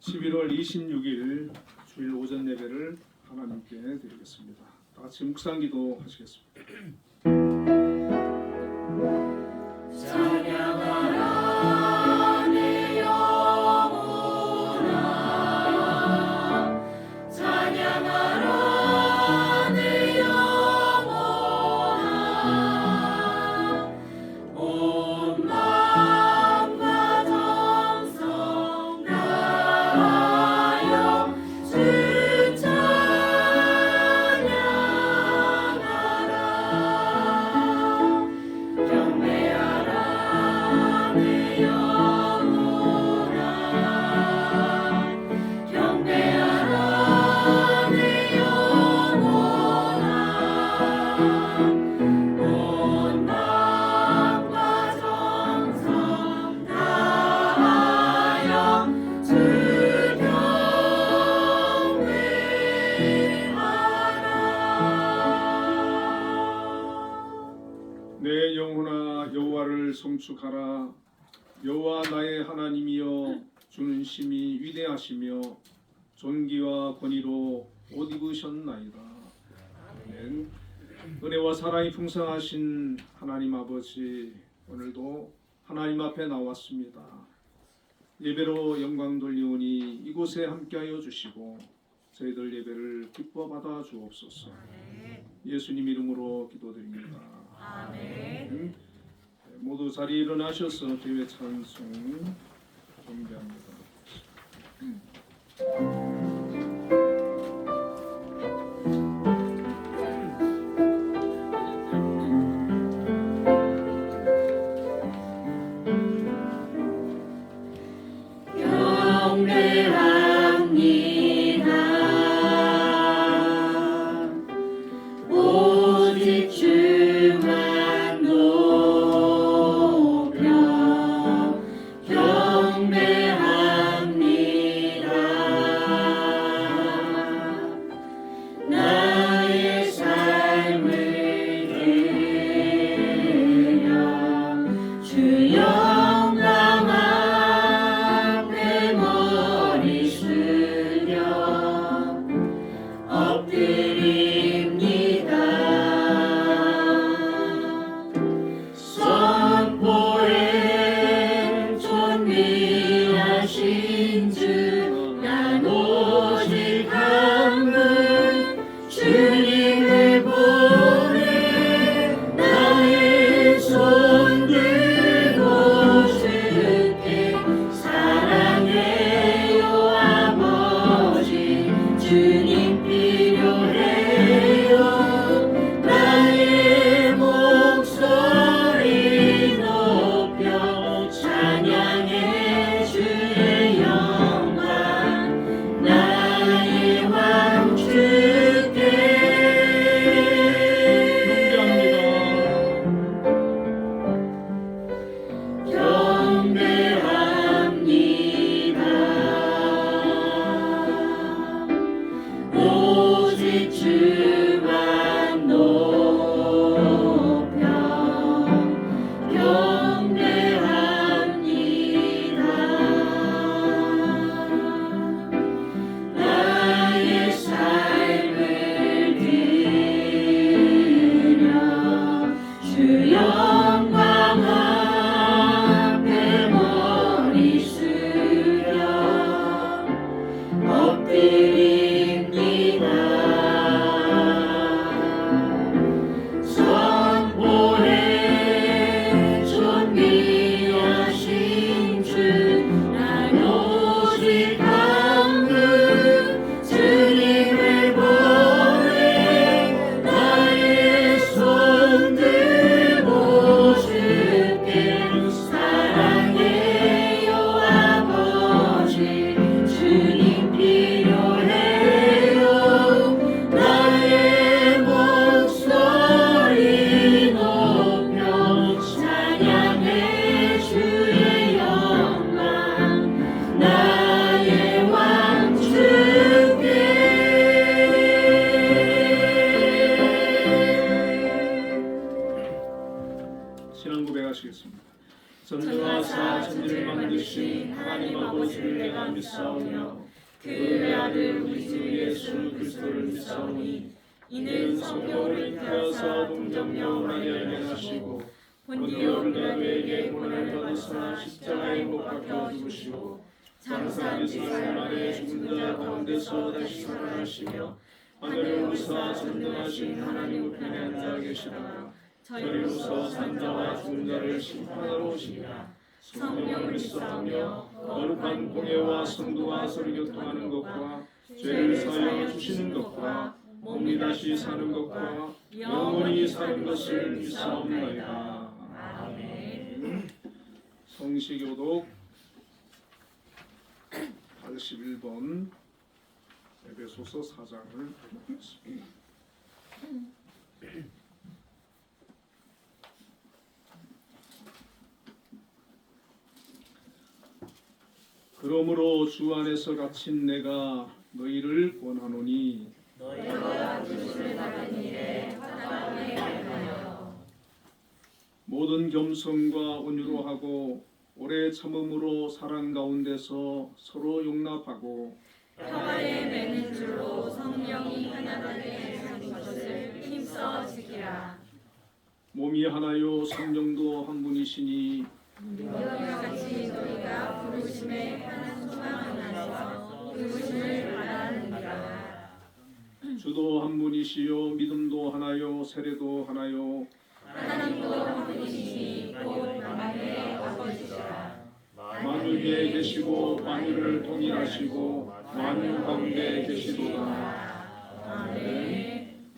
11월 26일 주일 오전 예배를 하나님께 드리겠습니다. 다 같이 묵상기도 하시겠습니다. 찬양하라 내 영혼아, 찬양하라 내 영혼아, 온 마음과 정성 다하여 주 찬양하라. 경배하라 내 영혼아, 경배하라 내 영혼아, 온 마음과 정성 다하여 주 경배하라. 내 영혼아 여호와를 송축하라. 여호와 나의 하나님이여, 주는 심히 위대하시며 존귀와 권위로 옷 입으셨나이다. 아멘. 은혜와 사랑이 풍성하신 하나님 아버지, 오늘도 하나님 앞에 나왔습니다. 예배로 영광 돌리오니 이곳에 함께하여 주시고 저희들 예배를 기뻐 받아 주옵소서. 예수님 이름으로 기도드립니다. 아멘. 모두 자리에 일어나셔서 교회 찬송 경배합니다. 경배합니다. 오직 주만 높여 경배합니다. 나의 삶을 드려 주 영광 앞에 머리 숙여 엎드립니다. 선포해 존귀하신 주, 난 오직 한 분 주님을 보내 나의 손 들고 주께 사랑해요 아버지. 주님 필요해요. 나의 목소리 높여 찬양해 주의 영광, 나의 왕 주께 경배합니다. 오직 주만 높여 경배합니다. 나의 삶을 드려 주 영광 앞에 머리 숙여 엎드립니다. 선포해 존귀하신 주, 난 오직 한 분 주님을 보내 나의 손 들고 주께 사랑해요 아버지. 주님 필요해요. 나의 목소리 높여 찬양해 주의 영광, 나의 왕 주께. 신앙 고백하시겠습니다. 전능하사 천지를 만드신 하나님 아버지를 내가 믿사오며 그 외아들 우리 주 예수 그리스도를 믿사오니 이는 성령으로 잉태하사 동정녀 마리아에게 나시고 본디오 빌라도에게 고난을 받으사 십자가에 못 박혀 죽으시고 장사한 지 사흘 만에 죽은 자 가운데서 다시 살아나시며 하늘에 오르사 전능하신 하나님 우편에 앉아 계시다가 저리로서 산자와 죽은 자를 심판하러 오시리라. 성령을 믿사오며 거룩한 공예와 성도와 서로 교통하는 것과 죄를 사하여 주시는 것과 몸이 다시 사는 것과 영원히 사는 것을 믿사옵나이다. 아멘. 성시교독 81번 에베소서 4장을 읽겠습니다. 그러므로 주 안에서 갇힌 내가 너희를 권하노니 너희가 주님을 받은 일에 화답하게 하여 모든 겸손과 온유로 하고 오래 참음으로 사랑 가운데서 서로 용납하고 평화에 매는 줄로 성령이 하나되게 하는 것을 힘써 지키라. 몸이 하나요 성령도 한 분이시니 이와 같이 너희가 부르심에 하는 소망 안에서 부르심을 받았느니라. 주도 한 분이시요 믿음도 하나요 세례도 하나요 하나님도 한 분이시니 곧 만민의 아버지시라. 만유 위에 계시고 만유를 통일하시고 만유 가운데 계시도다. 아멘.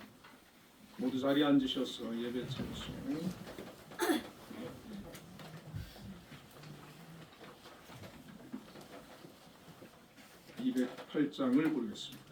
모두 자리에 앉으셔서 예배 드리시오. 208장을 부르겠습니다.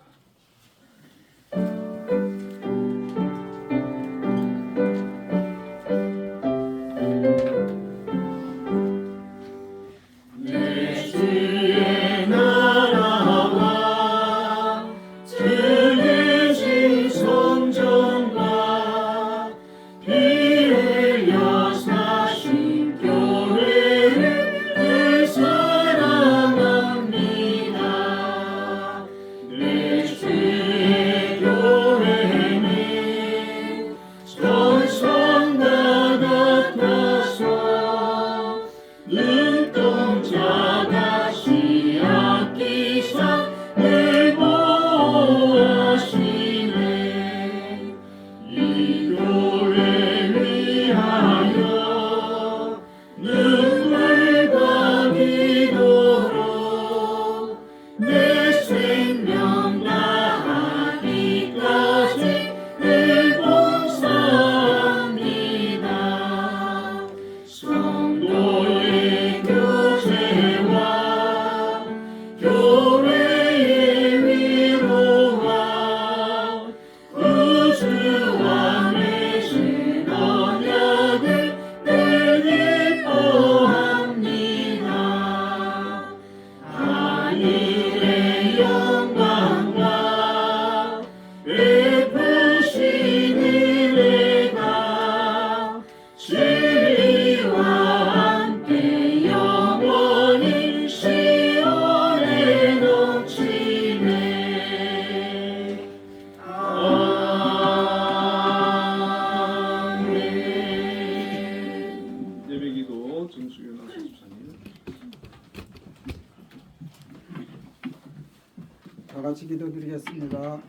다 같이 기도드리겠습니다.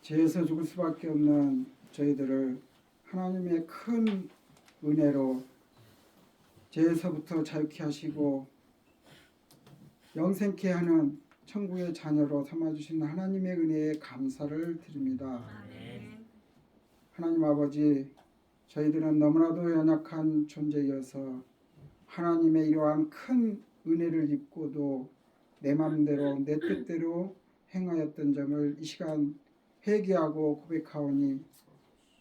죄에서 죽을 수밖에 없는 저희들을 하나님의 큰 은혜로 죄에서부터 자유케 하시고 영생케 하는 천국의 자녀로 삼아주신 하나님의 은혜에 감사를 드립니다. 하나님 아버지, 저희들은 너무나도 연약한 존재여서 하나님의 이러한 큰 은혜를 입고도 내 마음대로 내 뜻대로 행하였던 점을 이 시간 회개하고 고백하오니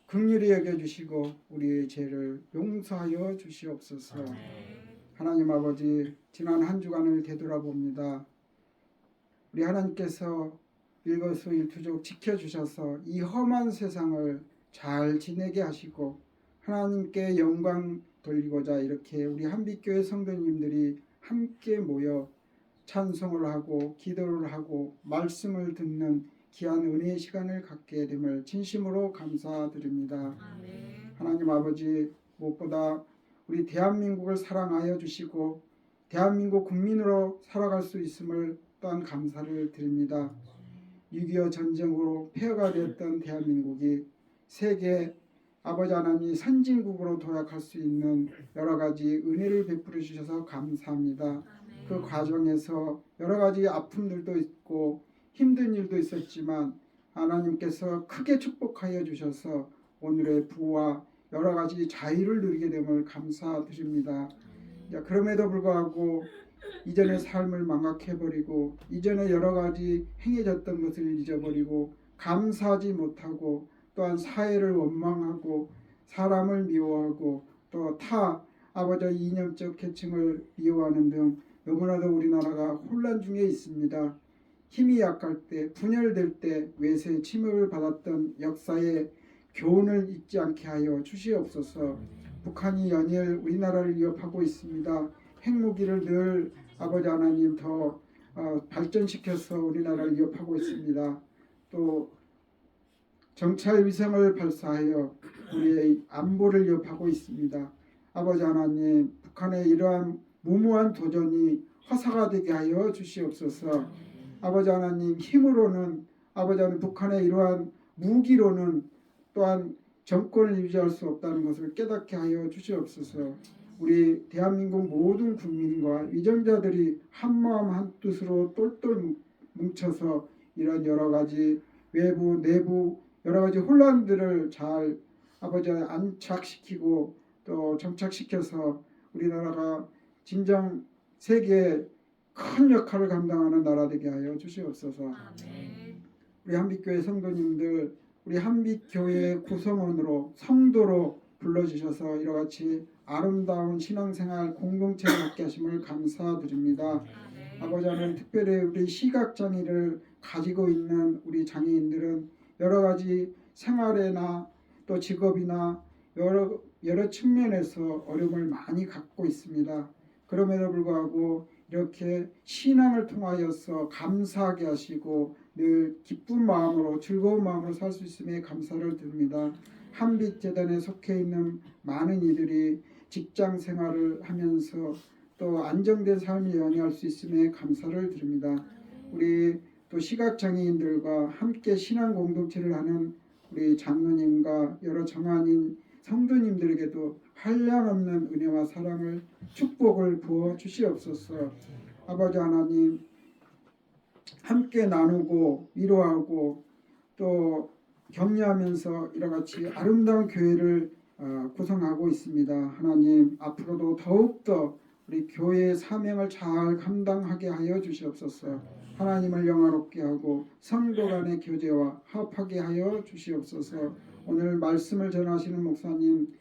긍휼히 여겨주시고 우리의 죄를 용서하여 주시옵소서. 하나님 아버지, 지난 한 주간을 되돌아봅니다. 우리 하나님께서 일거수일투족 지켜주셔서 이 험한 세상을 잘 지내게 하시고 하나님께 영광 돌리고자 이렇게 우리 한빛교회 성도님들이 함께 모여 찬송을 하고 기도를 하고 말씀을 듣는 귀한 은혜의 시간을 갖게 됨을 진심으로 감사드립니다. 하나님 아버지, 무엇보다 우리 대한민국을 사랑하여 주시고 대한민국 국민으로 살아갈 수 있음을 또한 감사를 드립니다. 6.25 전쟁으로 폐허가 되었던 대한민국이 세계 아버지 하나님 선진국으로 도약할 수 있는 여러 가지 은혜를 베풀어 주셔서 감사합니다. 그 과정에서 여러 가지 아픔들도 있고 힘든 일도 있었지만 하나님께서 크게 축복하여 주셔서 오늘의 부와 여러 가지 자유를 누리게 됨을 감사드립니다. 그럼에도 불구하고 이전의 삶을 망각해버리고 이전에 여러 가지 행해졌던 것을 잊어버리고 감사하지 못하고 또한 사회를 원망하고 사람을 미워하고 또 타 아버지 이념적 계층을 미워하는 등 너무나도 우리나라가 혼란 중에 있습니다. 힘이 약할 때 분열될 때 외세의 침입을 받았던 역사의 교훈을 잊지 않게 하여 주시옵소서. 북한이 연일 우리나라를 위협하고 있습니다. 핵무기를 늘 아버지 하나님 더 발전시켜서 우리나라를 위협하고 있습니다. 또 정찰 위성을 발사하여 우리의 안보를 위협하고 있습니다. 아버지 하나님, 북한의 이러한 무모한 도전이 허사가 되게 하여 주시옵소서. 아버지 하나님, 힘으로는 아버지 하나님 북한의 이러한 무기로는 또한 정권을 유지할 수 없다는 것을 깨닫게 하여 주시옵소서. 우리 대한민국 모든 국민과 위정자들이 한마음 한뜻으로 똘똘 뭉쳐서 이런 여러 가지 외부 내부 여러 가지 혼란들을 잘 아버지 안착시키고 또 정착시켜서 우리나라가 진정 세계에 큰 역할을 감당하는 나라 되게 하여 주시옵소서. 우리 한빛교회 성도님들, 우리 한빛교회 구성원으로 성도로 불러주셔서 이러같이 아름다운 신앙생활 공동체를 갖게 하심을 감사드립니다. 아버지 하나님, 특별히 우리 시각장애를 가지고 있는 우리 장애인들은 여러 가지 생활이나 또 직업이나 여러 측면에서 어려움을 많이 갖고 있습니다. 그럼에도 불구하고 이렇게 신앙을 통하여서 감사하게 하시고 늘 기쁜 마음으로 즐거운 마음으로 살 수 있음에 감사를 드립니다. 한빛재단에 속해 있는 많은 이들이 직장 생활을 하면서 또 안정된 삶을 영위할 수 있음에 감사를 드립니다. 우리 또 시각장애인들과 함께 신앙 공동체를 하는 우리 장로님과 여러 정한인 성도님들에게도 한량없는 은혜와 사랑을 축복을 부어 주시옵소서. 아버지 하나님, 함께 나누고 위로하고 또 격려하면서 이러같이 아름다운 교회를 구성하고 있습니다. 하나님, 앞으로도 더욱더 우리 교회의 사명을 잘 감당하게 하여 주시옵소서. 하나님을 영화롭게 하고 성도 간의 교제와 합하게 하여 주시옵소서. 오늘 말씀을 전하시는 목사님,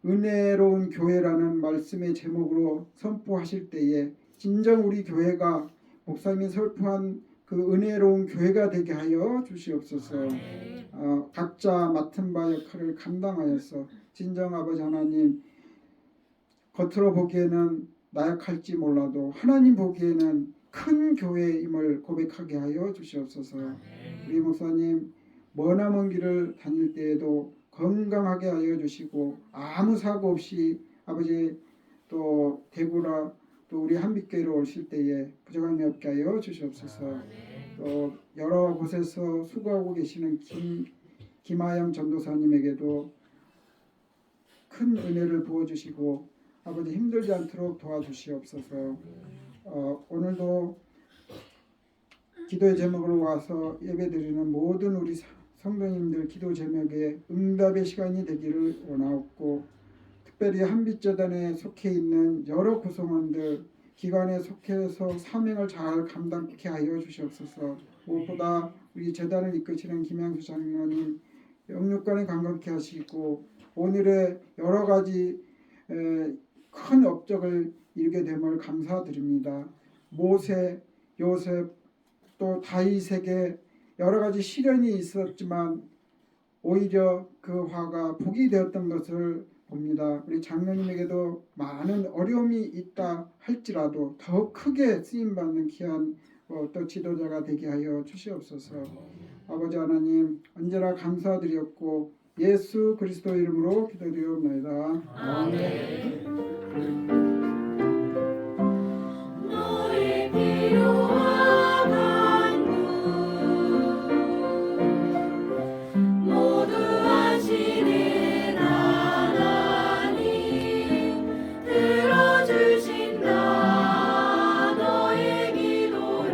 은혜로운 교회라는 말씀의 제목으로 선포하실 때에 진정 우리 교회가 목사님이 선포한 그 은혜로운 교회가 되게 하여 주시옵소서. 각자 맡은 바 역할을 감당하여서 진정 아버지 하나님, 겉으로 보기에는 나약할지 몰라도 하나님 보기에는 큰 교회임을 고백하게 하여 주시옵소서. 우리 목사님 머나먼 길을 다닐 때에도 건강하게 하여 주시고 아무 사고 없이 아버지 또 대구라 또 우리 한빛교회로 오실 때에 부족함이 없게 하여 주시옵소서. 또 여러 곳에서 수고하고 계시는 김하영 전도사님에게도 큰 은혜를 부어주시고 아버지 힘들지 않도록 도와주시옵소서. 오늘도 기도의 제목으로 와서 예배드리는 모든 우리 성도님들 기도 제목에 응답의 시간이 되기를 원하옵고, 특별히 한빛재단에 속해 있는 여러 구성원들 기관에 속해서 사명을 잘 감당케 하여 주시옵소서. 무엇보다 우리 재단을 이끄시는 김양수 장로님 영육간에 강건케 하시고 오늘의 여러 가지 큰 업적을 이루게 됨을 감사드립니다. 모세, 요셉 또 다윗에게 여러 가지 시련이 있었지만 오히려 그 화가 복이 되었던 것을 봅니다. 우리 장로님에게도 많은 어려움이 있다 할지라도 더 크게 쓰임받는 귀한 또 지도자가 되게 하여 주시옵소서. 아버지 하나님 언제나 감사드렸고 예수 그리스도 이름으로 기도드리옵나이다. 아멘. 너의 필요와 간구 모두 아시는 하나님 들어주신다. 너의 기도를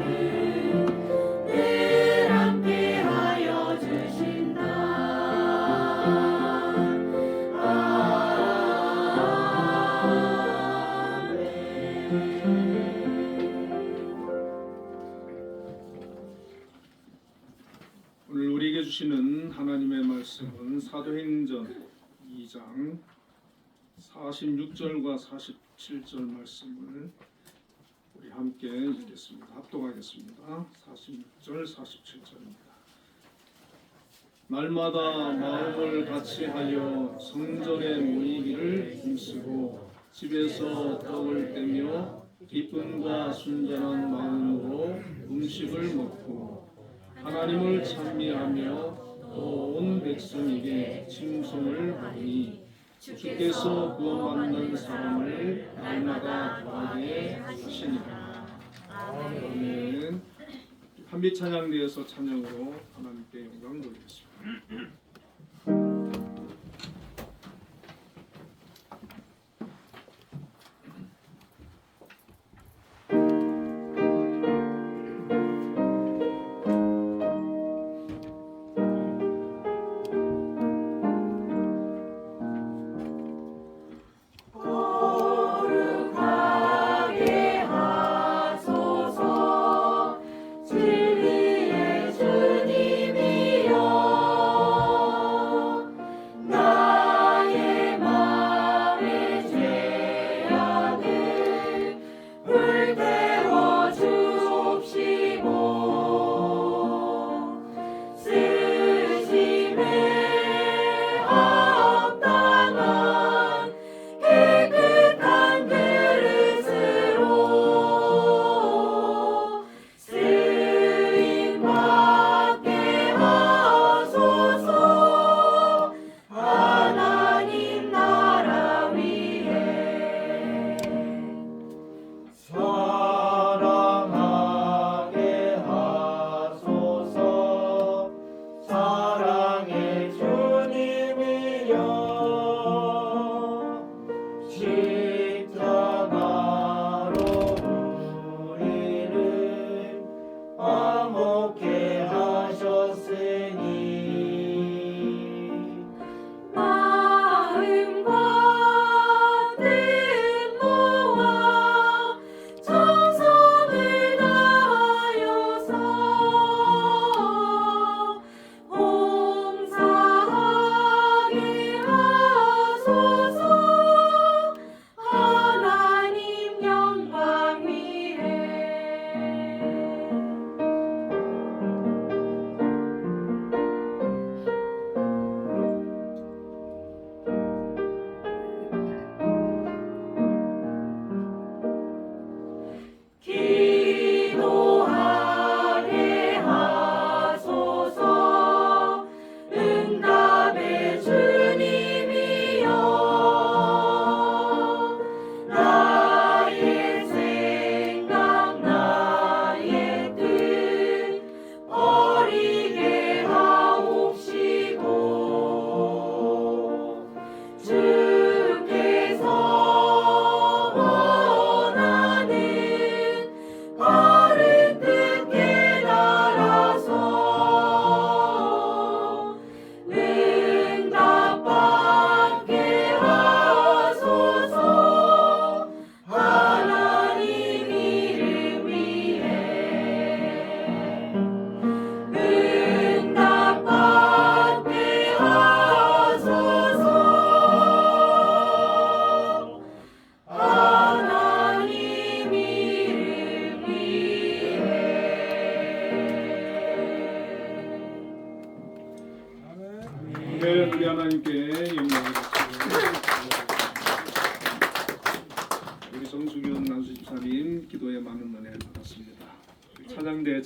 늘 함께하여 주신다. 오늘 우리에게 주시는 하나님의 말씀은 사도행전 2장 46절과 47절 말씀을 우리 함께 읽겠습니다. 합독하겠습니다. 46절, 47절입니다. 날마다 마음을 같이하여 성전에 모이기를 힘쓰고 집에서 떡을 떼며 기쁨과 순전한 마음으로 음식을 먹고 하나님을 찬미하며 또 온 백성에게 칭송을 하니 주께서 구원받는 사람을 날마다 더하게 하시니라. 아멘. 한빛 찬양대에서 찬양으로 하나님께 영광 돌리겠습니다. 거룩하게 하소서. 진리의 주님이여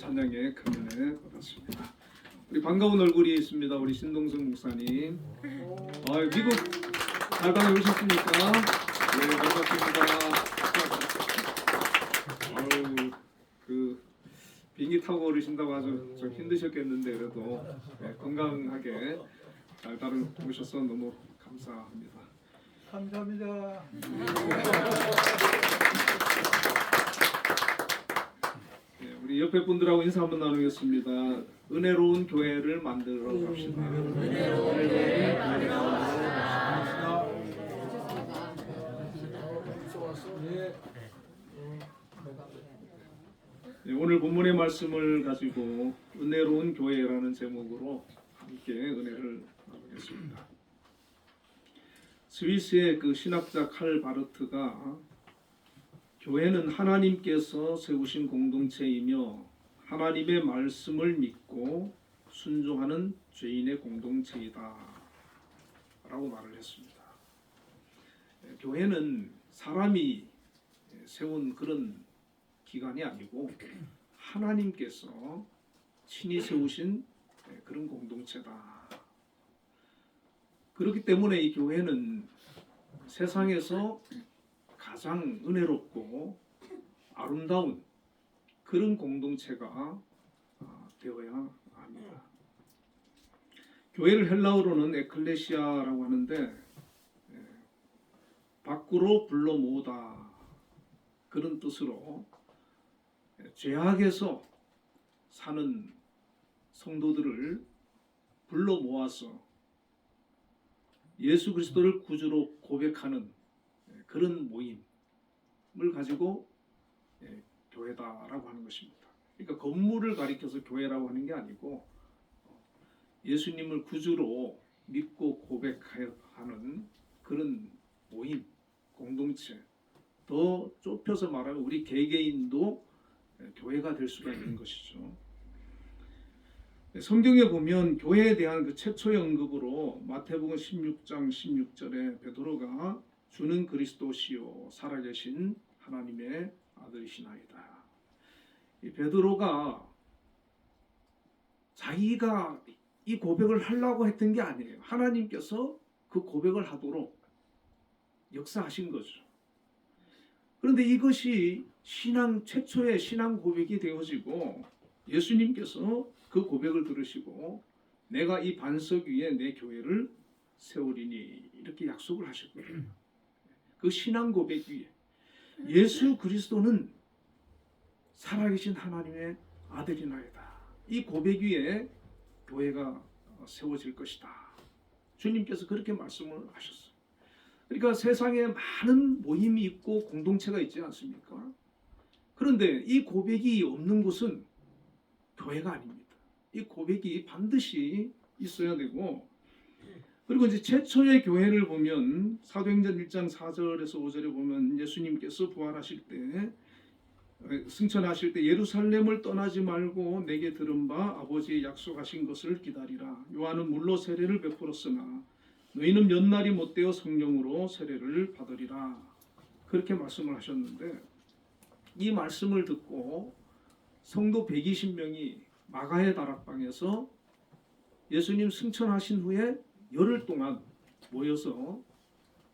찬양에 큰 은혜 받았습니다. 우리 반가운 얼굴이 있습니다. 우리 신동승 목사님. 미국 잘 다녀오셨습니까? 네, 반갑습니다. 그 비행기 타고 오르신다고 아주 좀 힘드셨겠는데 그래도 건강하게 잘 다녀오셔서 너무 감사합니다. 감사합니다. 우리 옆에 분들하고 인사 한번 나누겠습니다. 은혜로운 교회를 만들어 갑시다. 은혜로운 교회를 만들어 갑시다. 오늘 본문의 말씀을 가지고 은혜로운 교회라는 제목으로 함께 은혜를 나누겠습니다. 스위스의 그 신학자 칼 바르트가 교회는 하나님께서 세우신 공동체이며 하나님의 말씀을 믿고 순종하는 죄인의 공동체이다 라고 말을 했습니다. 교회는 사람이 세운 그런 기관이 아니고 하나님께서 친히 세우신 그런 공동체다. 그렇기 때문에 이 교회는 세상에서 가장 은혜롭고 아름다운 그런 공동체가 되어야 합니다. 교회를 헬라어로는 에클레시아라고 하는데 밖으로 불러 모으다 그런 뜻으로 죄악에서 사는 성도들을 불러 모아서 예수 그리스도를 구주로 고백하는 그런 모임을 가지고 교회다라고 하는 것입니다. 그러니까 건물을 가리켜서 교회라고 하는 게 아니고 예수님을 구주로 믿고 고백하는 그런 모임, 공동체. 더 좁혀서 말하면 우리 개개인도 교회가 될 수가 있는 것이죠. 성경에 보면 교회에 대한 그 최초의 언급으로 마태복음 16장 16절에 베드로가 주는 그리스도시요 살아계신 하나님의 아들이시나이다. 이 베드로가 자기가 이 고백을 하려고 했던 게 아니에요. 하나님께서 그 고백을 하도록 역사하신 거죠. 그런데 이것이 최초의 신앙 고백이 되어지고 예수님께서 그 고백을 들으시고 내가 이 반석 위에 내 교회를 세우리니 이렇게 약속을 하셨거든요. 그 신앙 고백 위에 예수 그리스도는 살아계신 하나님의 아들이나이다. 이 고백 위에 교회가 세워질 것이다. 주님께서 그렇게 말씀을 하셨어요. 그러니까 세상에 많은 모임이 있고 공동체가 있지 않습니까? 그런데 이 고백이 없는 곳은 교회가 아닙니다. 이 고백이 반드시 있어야 되고, 그리고 이제 최초의 교회를 보면 사도행전 1장 4절에서 5절에 보면 예수님께서 부활하실 때 승천하실 때 예루살렘을 떠나지 말고 내게 들은 바 아버지의 약속하신 것을 기다리라. 요한은 물로 세례를 베풀었으나 너희는 몇 날이 못되어 성령으로 세례를 받으리라. 그렇게 말씀을 하셨는데 이 말씀을 듣고 성도 120명이 마가의 다락방에서 예수님 승천하신 후에 열흘 동안 모여서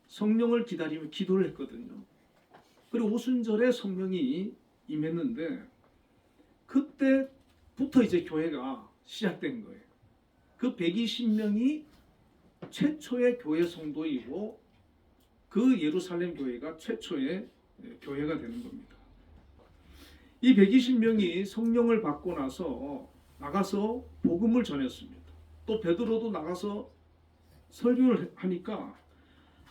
성령을 기다리며 기도를 했거든요. 그리고 오순절에 성령이 임했는데 그때부터 이제 교회가 시작된 거예요. 그 120명이 최초의 교회 성도이고 그 예루살렘 교회가 최초의 교회가 되는 겁니다. 이 120명이 성령을 받고 나가서 복음을 전했습니다. 또 베드로도 나가서 설교를 하니까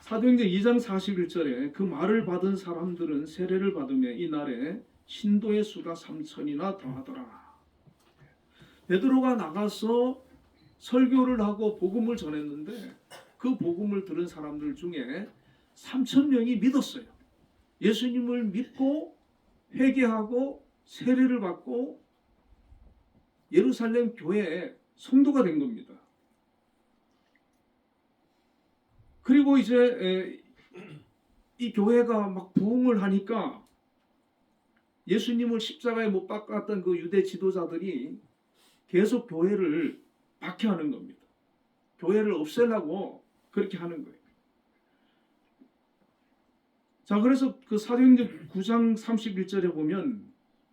사도행전 2장 41절에 그 말을 받은 사람들은 세례를 받으며 이날에 신도의 수가 3,000이나 더하더라. 베드로가 나가서 설교를 하고 복음을 전했는데 그 복음을 들은 사람들 중에 3,000명이 믿었어요. 예수님을 믿고 회개하고 세례를 받고 예루살렘 교회의 성도가 된 겁니다. 그리고 이제 이 교회가 막 부흥을 하니까 예수님을 십자가에 못 박았던 그 유대 지도자들이 계속 교회를 박해하는 겁니다. 교회를 없애려고 그렇게 하는 거예요. 자, 그래서 그 사도행전 9장 31절에 보면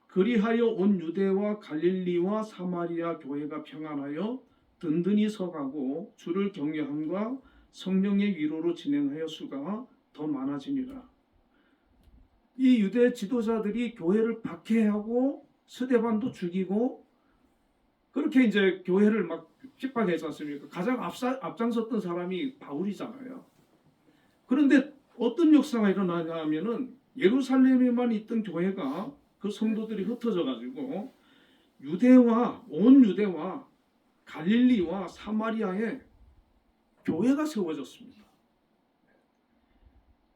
그리하여 온 유대와 갈릴리와 사마리아 교회가 평안하여 든든히 서가고 주를 경외함과 성령의 위로로 진행하여 수가 더 많아지니라. 이 유대 지도자들이 교회를 박해하고 스데반도 죽이고 그렇게 이제 교회를 막 핍박했지 않습니까? 가장 앞장섰던 사람이 바울이잖아요. 그런데 어떤 역사가 일어나냐 하면은 예루살렘에만 있던 교회가 그 성도들이 흩어져 가지고 온 유대와 갈릴리와 사마리아에 교회가 세워졌습니다.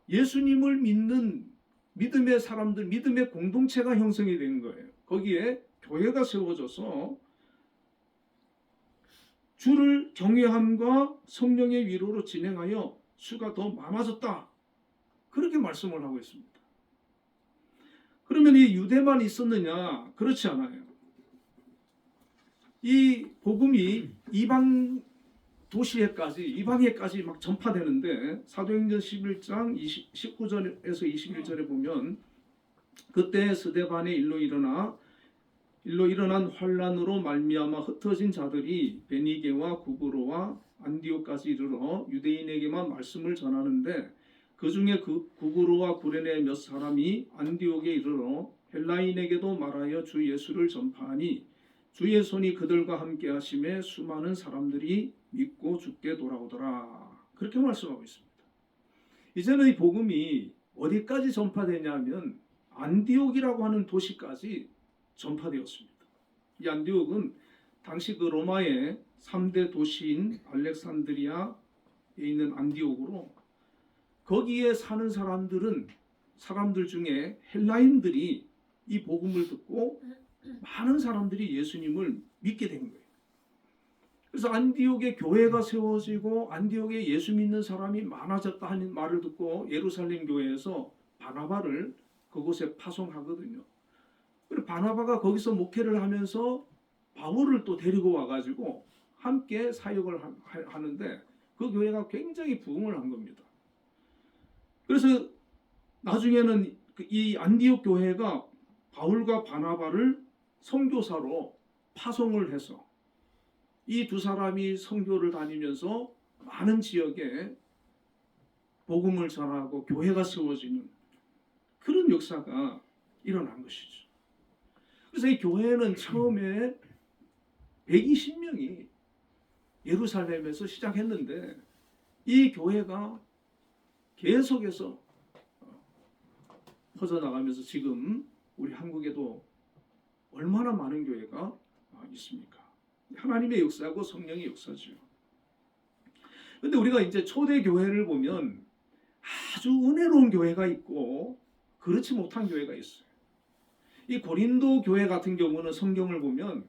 예수님을 믿는 믿음의 사람들, 믿음의 공동체가 형성이 된 거예요. 거기에 교회가 세워져서 주를 경외함과 성령의 위로로 진행하여 수가 더 많아졌다. 그렇게 말씀을 하고 있습니다. 그러면 이 유대만 있었느냐? 그렇지 않아요. 이 복음이 이방 도시에까지, 이방에까지 막 전파되는데 사도행전 11장 19절에서 21절에 보면 그때 스데반의 일로 일어난 환란으로 말미암아 흩어진 자들이 베니게와 구브로와 안디옥까지 이르러 유대인에게만 말씀을 전하는데 그 중에 그 구브로와 구레네 몇 사람이 안디옥에 이르러 헬라인에게도 말하여 주 예수를 전파하니 주의 손이 그들과 함께 하심에 수많은 사람들이 믿고 주께 돌아오더라. 그렇게 말씀하고 있습니다. 이제는 이 복음이 어디까지 전파되냐면 안디옥이라고 하는 도시까지 전파되었습니다. 이 안디옥은 당시 그 로마의 3대 도시인 알렉산드리아에 있는 안디옥으로 거기에 사는 사람들 중에 헬라인들이 이 복음을 듣고 많은 사람들이 예수님을 믿게 된 거예요. 그래서 안디옥에 교회가 세워지고 안디옥에 예수 믿는 사람이 많아졌다 하는 말을 듣고 예루살렘 교회에서 바나바를 그곳에 파송하거든요. 그리고 바나바가 거기서 목회를 하면서 바울을 또 데리고 와가지고 함께 사역을 하는데 그 교회가 굉장히 부흥을 한 겁니다. 그래서 나중에는 이 안디옥 교회가 바울과 바나바를 선교사로 파송을 해서 이 두 사람이 선교를 다니면서 많은 지역에 복음을 전하고 교회가 세워지는 그런 역사가 일어난 것이죠. 그래서 이 교회는 처음에 120명이 예루살렘에서 시작했는데 이 교회가 계속해서 퍼져나가면서 지금 우리 한국에도 얼마나 많은 교회가 있습니까? 하나님의 역사고 성령의 역사죠. 그런데 우리가 이제 초대 교회를 보면 아주 은혜로운 교회가 있고 그렇지 못한 교회가 있어요. 이 고린도 교회 같은 경우는 성경을 보면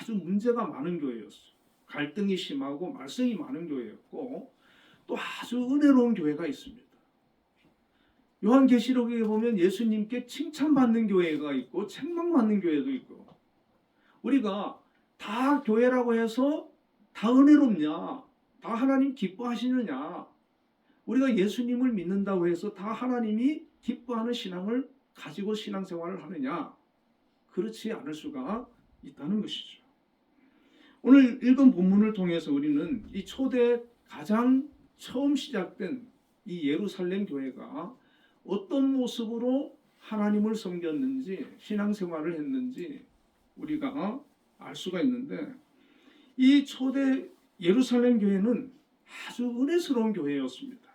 아주 문제가 많은 교회였어요. 갈등이 심하고 말썽이 많은 교회였고 또 아주 은혜로운 교회가 있습니다. 요한계시록에 보면 예수님께 칭찬받는 교회가 있고 책망받는 교회도 있고 우리가 다 교회라고 해서 다 은혜롭냐? 다 하나님 기뻐하시느냐? 우리가 예수님을 믿는다고 해서 다 하나님이 기뻐하는 신앙을 가지고 신앙생활을 하느냐? 그렇지 않을 수가 있다는 것이죠. 오늘 읽은 본문을 통해서 우리는 이 초대 가장 처음 시작된 이 예루살렘 교회가 어떤 모습으로 하나님을 섬겼는지 신앙생활을 했는지 우리가 알 수가 있는데 이 초대 예루살렘 교회는 아주 은혜스러운 교회였습니다.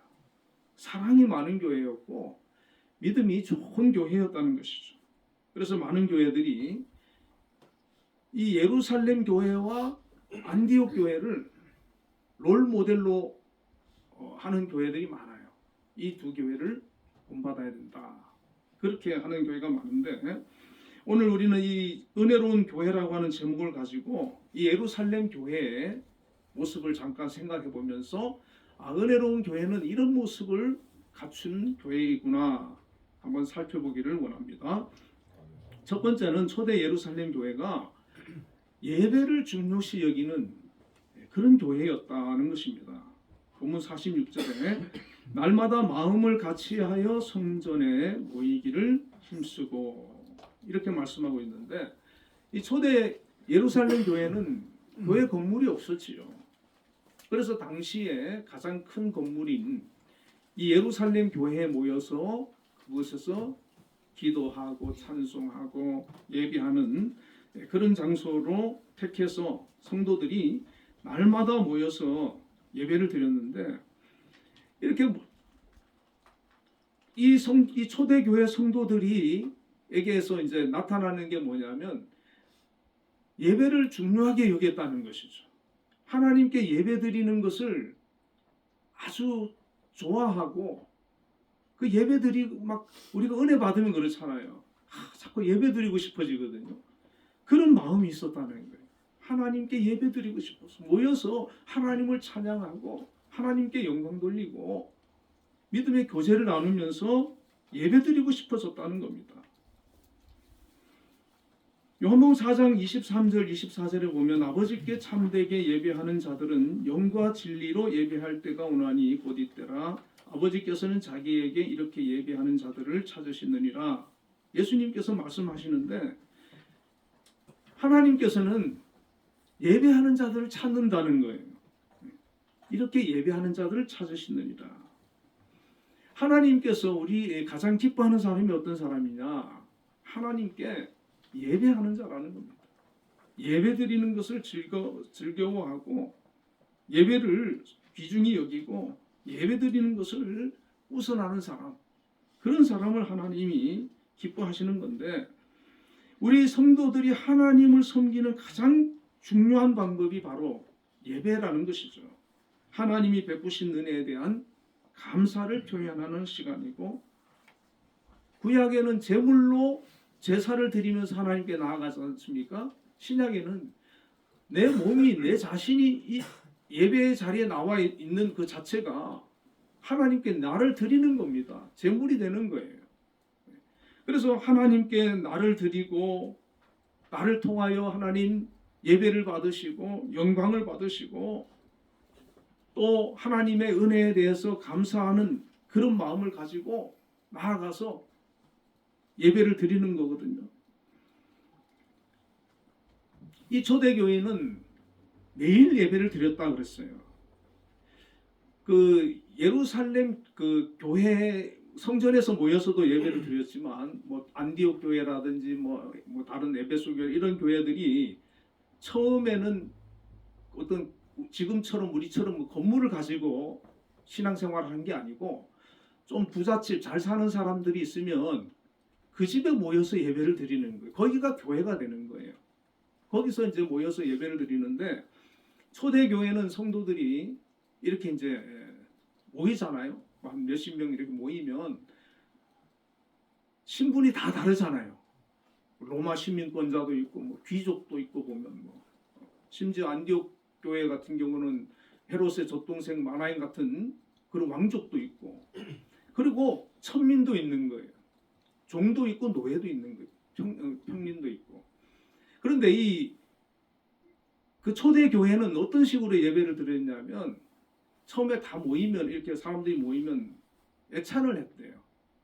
사랑이 많은 교회였고 믿음이 좋은 교회였다는 것이죠. 그래서 많은 교회들이 이 예루살렘 교회와 안디옥 교회를 롤 모델로 하는 교회들이 많아요. 이 두 교회를 본받아야 된다. 그렇게 하는 교회가 많은데 오늘 우리는 이 은혜로운 교회라고 하는 제목을 가지고 이 예루살렘 교회의 모습을 잠깐 생각해 보면서 은혜로운 교회는 이런 모습을 갖춘 교회이구나 한번 살펴보기를 원합니다. 첫 번째는 초대 예루살렘 교회가 예배를 중요시 여기는 그런 교회였다는 것입니다. 본문 46절에 날마다 마음을 같이하여 성전에 모이기를 힘쓰고 이렇게 말씀하고 있는데, 이 초대 예루살렘 교회는 교회 건물이 없었지요. 그래서 당시에 가장 큰 건물인 이 예루살렘 교회에 모여서 그곳에서 기도하고 찬송하고 예배하는 그런 장소로 택해서 성도들이 날마다 모여서 예배를 드렸는데, 이렇게 이 초대교회 성도들이에게서 이제 나타나는 게 뭐냐면 예배를 중요하게 여겼다는 것이죠. 하나님께 예배 드리는 것을 아주 좋아하고, 그 예배 드리고 막 우리가 은혜 받으면 그렇잖아요. 자꾸 예배 드리고 싶어지거든요. 그런 마음이 있었다는 거예요. 하나님께 예배 드리고 싶어서 모여서 하나님을 찬양하고 하나님께 영광 돌리고 믿음의 교제를 나누면서 예배 드리고 싶어졌다는 겁니다. 요한복음 4장 23절 24절에 보면 아버지께 참되게 예배하는 자들은 영과 진리로 예배할 때가 오나니 곧 이때라. 아버지께서는 자기에게 이렇게 예배하는 자들을 찾으시느니라. 예수님께서 말씀하시는데, 하나님께서는 예배하는 자들을 찾는다는 거예요. 이렇게 예배하는 자들을 찾으시느니라. 하나님께서 우리 가장 기뻐하는 사람이 어떤 사람이냐? 하나님께 예배하는 자라는 겁니다. 예배 드리는 것을 즐거워하고 예배를 귀중히 여기고 예배 드리는 것을 우선하는 사람, 그런 사람을 하나님이 기뻐하시는 건데, 우리 성도들이 하나님을 섬기는 가장 중요한 방법이 바로 예배라는 것이죠. 하나님이 베푸신 은혜에 대한 감사를 표현하는 시간이고, 구약에는 제물로 제사를 드리면서 하나님께 나아가지 않습니까? 신약에는 내 몸이, 내 자신이 이 예배의 자리에 나와 있는 그 자체가 하나님께 나를 드리는 겁니다. 제물이 되는 거예요. 그래서 하나님께 나를 드리고 나를 통하여 하나님 예배를 받으시고 영광을 받으시고 또 하나님의 은혜에 대해서 감사하는 그런 마음을 가지고 나아가서 예배를 드리는 거거든요. 이 초대교회는 매일 예배를 드렸다 그랬어요. 그 예루살렘 그 교회 성전에서 모여서도 예배를 드렸지만, 뭐 안디옥 교회라든지 뭐 다른 에베소 교회 이런 교회들이 처음에는 어떤 지금처럼 우리처럼 뭐 건물을 가지고 신앙생활을 한 게 아니고, 좀 부잣집 잘 사는 사람들이 있으면 그 집에 모여서 예배를 드리는 거예요. 거기가 교회가 되는 거예요. 거기서 이제 모여서 예배를 드리는데, 초대교회는 성도들이 이렇게 이제 모이잖아요. 한 몇십 명 이렇게 모이면 신분이 다 다르잖아요. 로마 시민권자도 있고 뭐 귀족도 있고 보면 뭐 심지어 안디옥 교회 같은 경우는 헤롯의 젖동생 마나임 같은 그런 왕족도 있고, 그리고 천민도 있는 거예요. 종도 있고 노예도 있는 거예요. 평민도 있고. 그런데 그 초대 교회는 어떤 식으로 예배를 드렸냐면, 처음에 다 모이면 이렇게 사람들이 모이면 애찬을 했대요.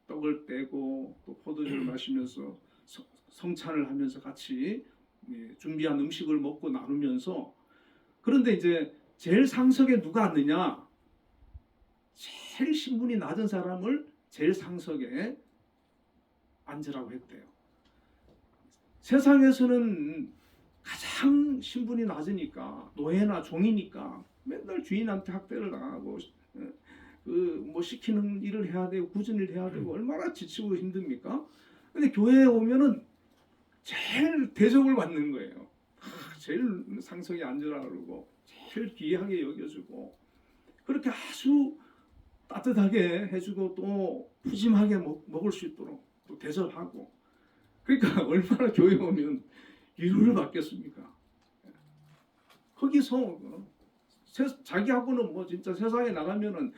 떡을 떼고 또 포도주를 마시면서 성찬을 하면서 같이 준비한 음식을 먹고 나누면서, 그런데 이제 제일 상석에 누가 앉느냐? 제일 신분이 낮은 사람을 제일 상석에 앉으라고 했대요. 세상에서는 가장 신분이 낮으니까, 노예나 종이니까 맨날 주인한테 학대를 당하고 뭐 시키는 일을 해야 되고 굳은 일 해야 되고 얼마나 지치고 힘듭니까? 근데 교회에 오면은 제일 대접을 받는 거예요. 제일 상석에 앉으라 그러고 제일 귀하게 여겨주고 그렇게 아주 따뜻하게 해주고 또 푸짐하게 먹을 수 있도록 또 대접하고, 그러니까 얼마나 교회 오면 위로를 받겠습니까? 거기서 자기하고는 뭐 진짜 세상에 나가면은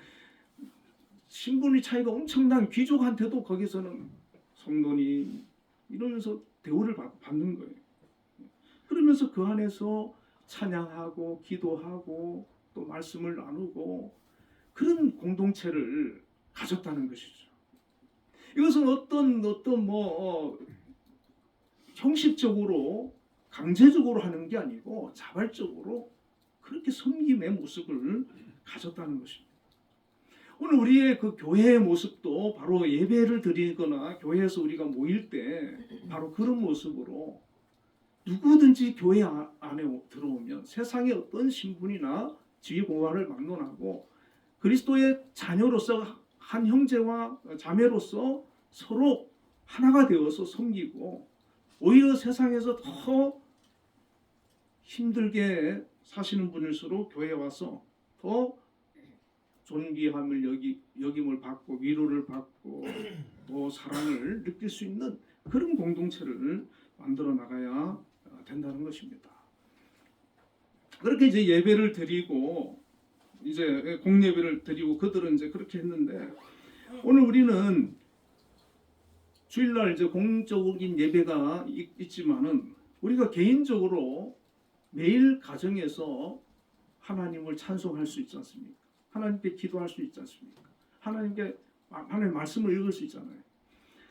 신분의 차이가 엄청난 귀족한테도 거기서는 성도님 이러면서 대우를 받는 거예요. 그러면서 그 안에서 찬양하고 기도하고 또 말씀을 나누고 그런 공동체를 가졌다는 것이죠. 이것은 어떤 형식적으로 강제적으로 하는 게 아니고 자발적으로 그렇게 섬김의 모습을 가졌다는 것입니다. 오늘 우리의 그 교회의 모습도 바로 예배를 드리거나 교회에서 우리가 모일 때 바로 그런 모습으로 누구든지 교회 안에 들어오면 세상의 어떤 신분이나 지위 고하를 막론하고 그리스도의 자녀로서 한 형제와 자매로서 서로 하나가 되어서 섬기고 오히려 세상에서 더 힘들게 사시는 분일수록 교회에 와서 더 존귀함을 여김을 받고 위로를 받고 또 사랑을 느낄 수 있는 그런 공동체를 만들어 나가야 된다는 것입니다. 그렇게 이제 예배를 드리고 이제 공예배를 드리고 그들은 이제 그렇게 했는데 오늘 우리는 주일날 이제 공적인 예배가 있지만은 우리가 개인적으로 매일 가정에서 하나님을 찬송할 수 있지 않습니까? 하나님께 기도할 수 있지 않습니까? 하나님께 하나님의 말씀을 읽을 수 있잖아요.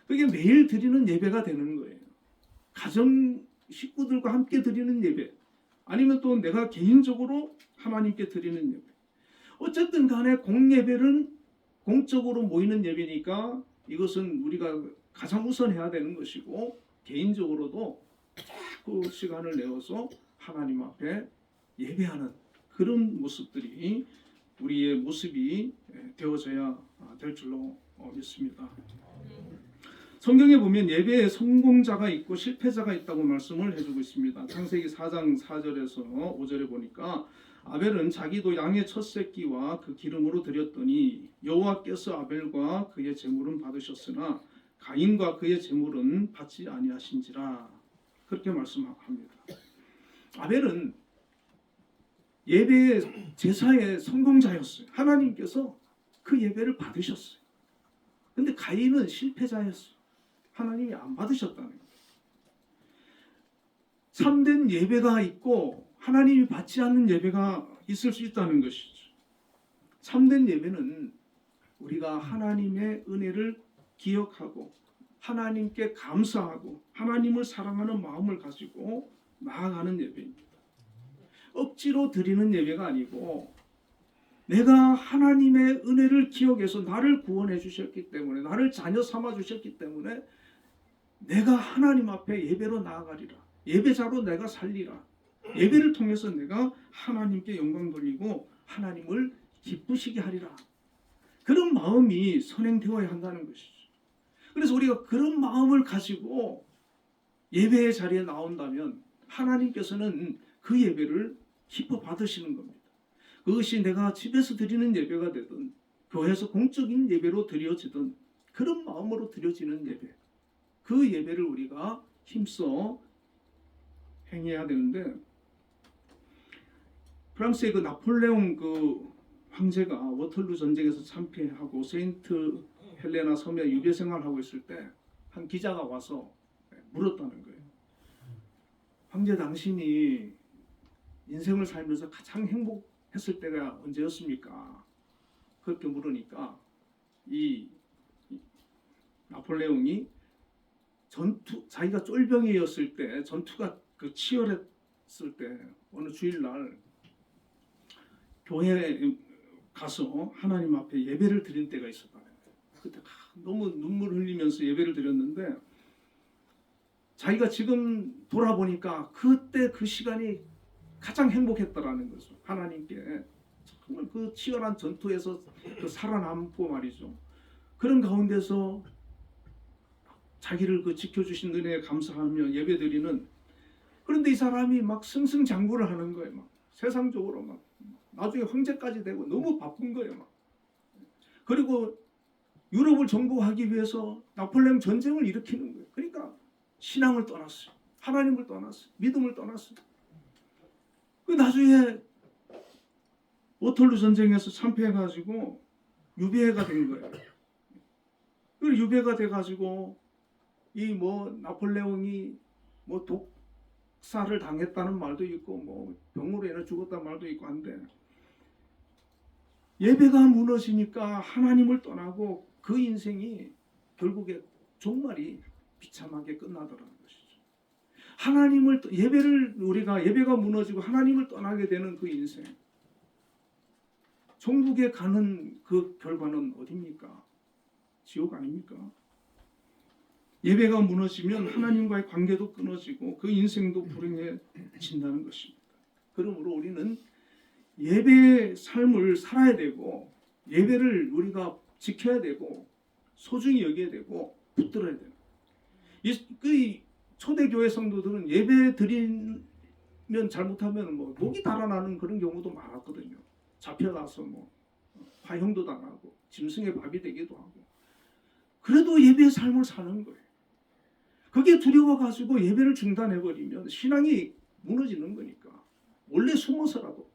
그게 매일 드리는 예배가 되는 거예요. 가정 식구들과 함께 드리는 예배, 아니면 또 내가 개인적으로 하나님께 드리는 예배. 어쨌든 간에 공예배는 공적으로 모이는 예배니까 이것은 우리가 가장 우선해야 되는 것이고 개인적으로도 그 시간을 내어서 하나님 앞에 예배하는 그런 모습들이 우리의 모습이 되어져야 될 줄로 믿습니다. 성경에 보면 예배에 성공자가 있고 실패자가 있다고 말씀을 해주고 있습니다. 창세기 4장 4절에서 5절에 보니까 아벨은 자기도 양의 첫 새끼와 그 기름으로 드렸더니 여호와께서 아벨과 그의 제물은 받으셨으나 가인과 그의 제물은 받지 아니하신지라 그렇게 말씀합니다. 아벨은 예배의 제사의 성공자였어요. 하나님께서 그 예배를 받으셨어요. 근데 가인은 실패자였어요. 하나님이 안 받으셨다는 거예요. 참된 예배가 있고 하나님이 받지 않는 예배가 있을 수 있다는 것이죠. 참된 예배는 우리가 하나님의 은혜를 기억하고 하나님께 감사하고 하나님을 사랑하는 마음을 가지고 나아가는 예배입니다. 억지로 드리는 예배가 아니고 내가 하나님의 은혜를 기억해서 나를 구원해 주셨기 때문에 나를 자녀 삼아 주셨기 때문에 내가 하나님 앞에 예배로 나아가리라. 예배자로 내가 살리라. 예배를 통해서 내가 하나님께 영광 돌리고 하나님을 기쁘시게 하리라. 그런 마음이 선행되어야 한다는 것이죠. 그래서 우리가 그런 마음을 가지고 예배의 자리에 나온다면 하나님께서는 그 예배를 기뻐 받으시는 겁니다. 그것이 내가 집에서 드리는 예배가 되든 교회에서 공적인 예배로 드려지든 그런 마음으로 드려지는 예배, 그 예배를 우리가 힘써 행해야 되는데 프랑스의 그 나폴레옹 그 황제가 워털루 전쟁에서 참패하고 세인트 헬레나 섬에 유배 생활하고 있을 때 한 기자가 와서 물었다는 거예요. 황제 당신이 인생을 살면서 가장 행복했을 때가 언제였습니까? 그렇게 물으니까 이 나폴레옹이 자기가 쫄병이었을 때 전투가 그 치열했을 때 어느 주일날 교회에 가서 하나님 앞에 예배를 드린 때가 있었다. 그때 너무 눈물 흘리면서 예배를 드렸는데 자기가 지금 돌아보니까 그때 그 시간이 가장 행복했다라는 거죠. 하나님께 정말 그 치열한 전투에서 그 살아남고 말이죠. 그런 가운데서 자기를 그 지켜주신 은혜에 감사하며 예배드리는, 그런데 이 사람이 막 승승장구를 하는 거예요. 막 세상적으로 막 나중에 황제까지 되고 너무 바쁜 거예요. 막. 그리고 유럽을 정복하기 위해서 나폴레옹 전쟁을 일으키는 거예요. 그러니까 신앙을 떠났어요. 하나님을 떠났어요. 믿음을 떠났어요. 그 나중에 워털루 전쟁에서 참패해가지고 유배가 된 거예요. 그 유배가 돼가지고 이 뭐 나폴레옹이 뭐 독사를 당했다는 말도 있고 뭐 병으로 인해 죽었다는 말도 있고 한데 예배가 무너지니까 하나님을 떠나고 그 인생이 결국에 종말이 비참하게 끝나더라는 것이죠. 우리가 예배가 무너지고 하나님을 떠나게 되는 그 인생, 천국에 가는 그 결과는 어디입니까? 지옥 아닙니까? 예배가 무너지면 하나님과의 관계도 끊어지고 그 인생도 불행해진다는 것입니다. 그러므로 우리는 예배의 삶을 살아야 되고 예배를 우리가 지켜야 되고 소중히 여겨야 되고 붙들어야 되는 그 초대교회 성도들은 예배 드리면 잘못하면 뭐 목이 달아나는 그런 경우도 많았거든요. 잡혀가서 뭐 화형도 당하고 짐승의 밥이 되기도 하고 그래도 예배의 삶을 사는 거예요. 그게 두려워가지고 예배를 중단해버리면 신앙이 무너지는 거니까 원래 숨어서라도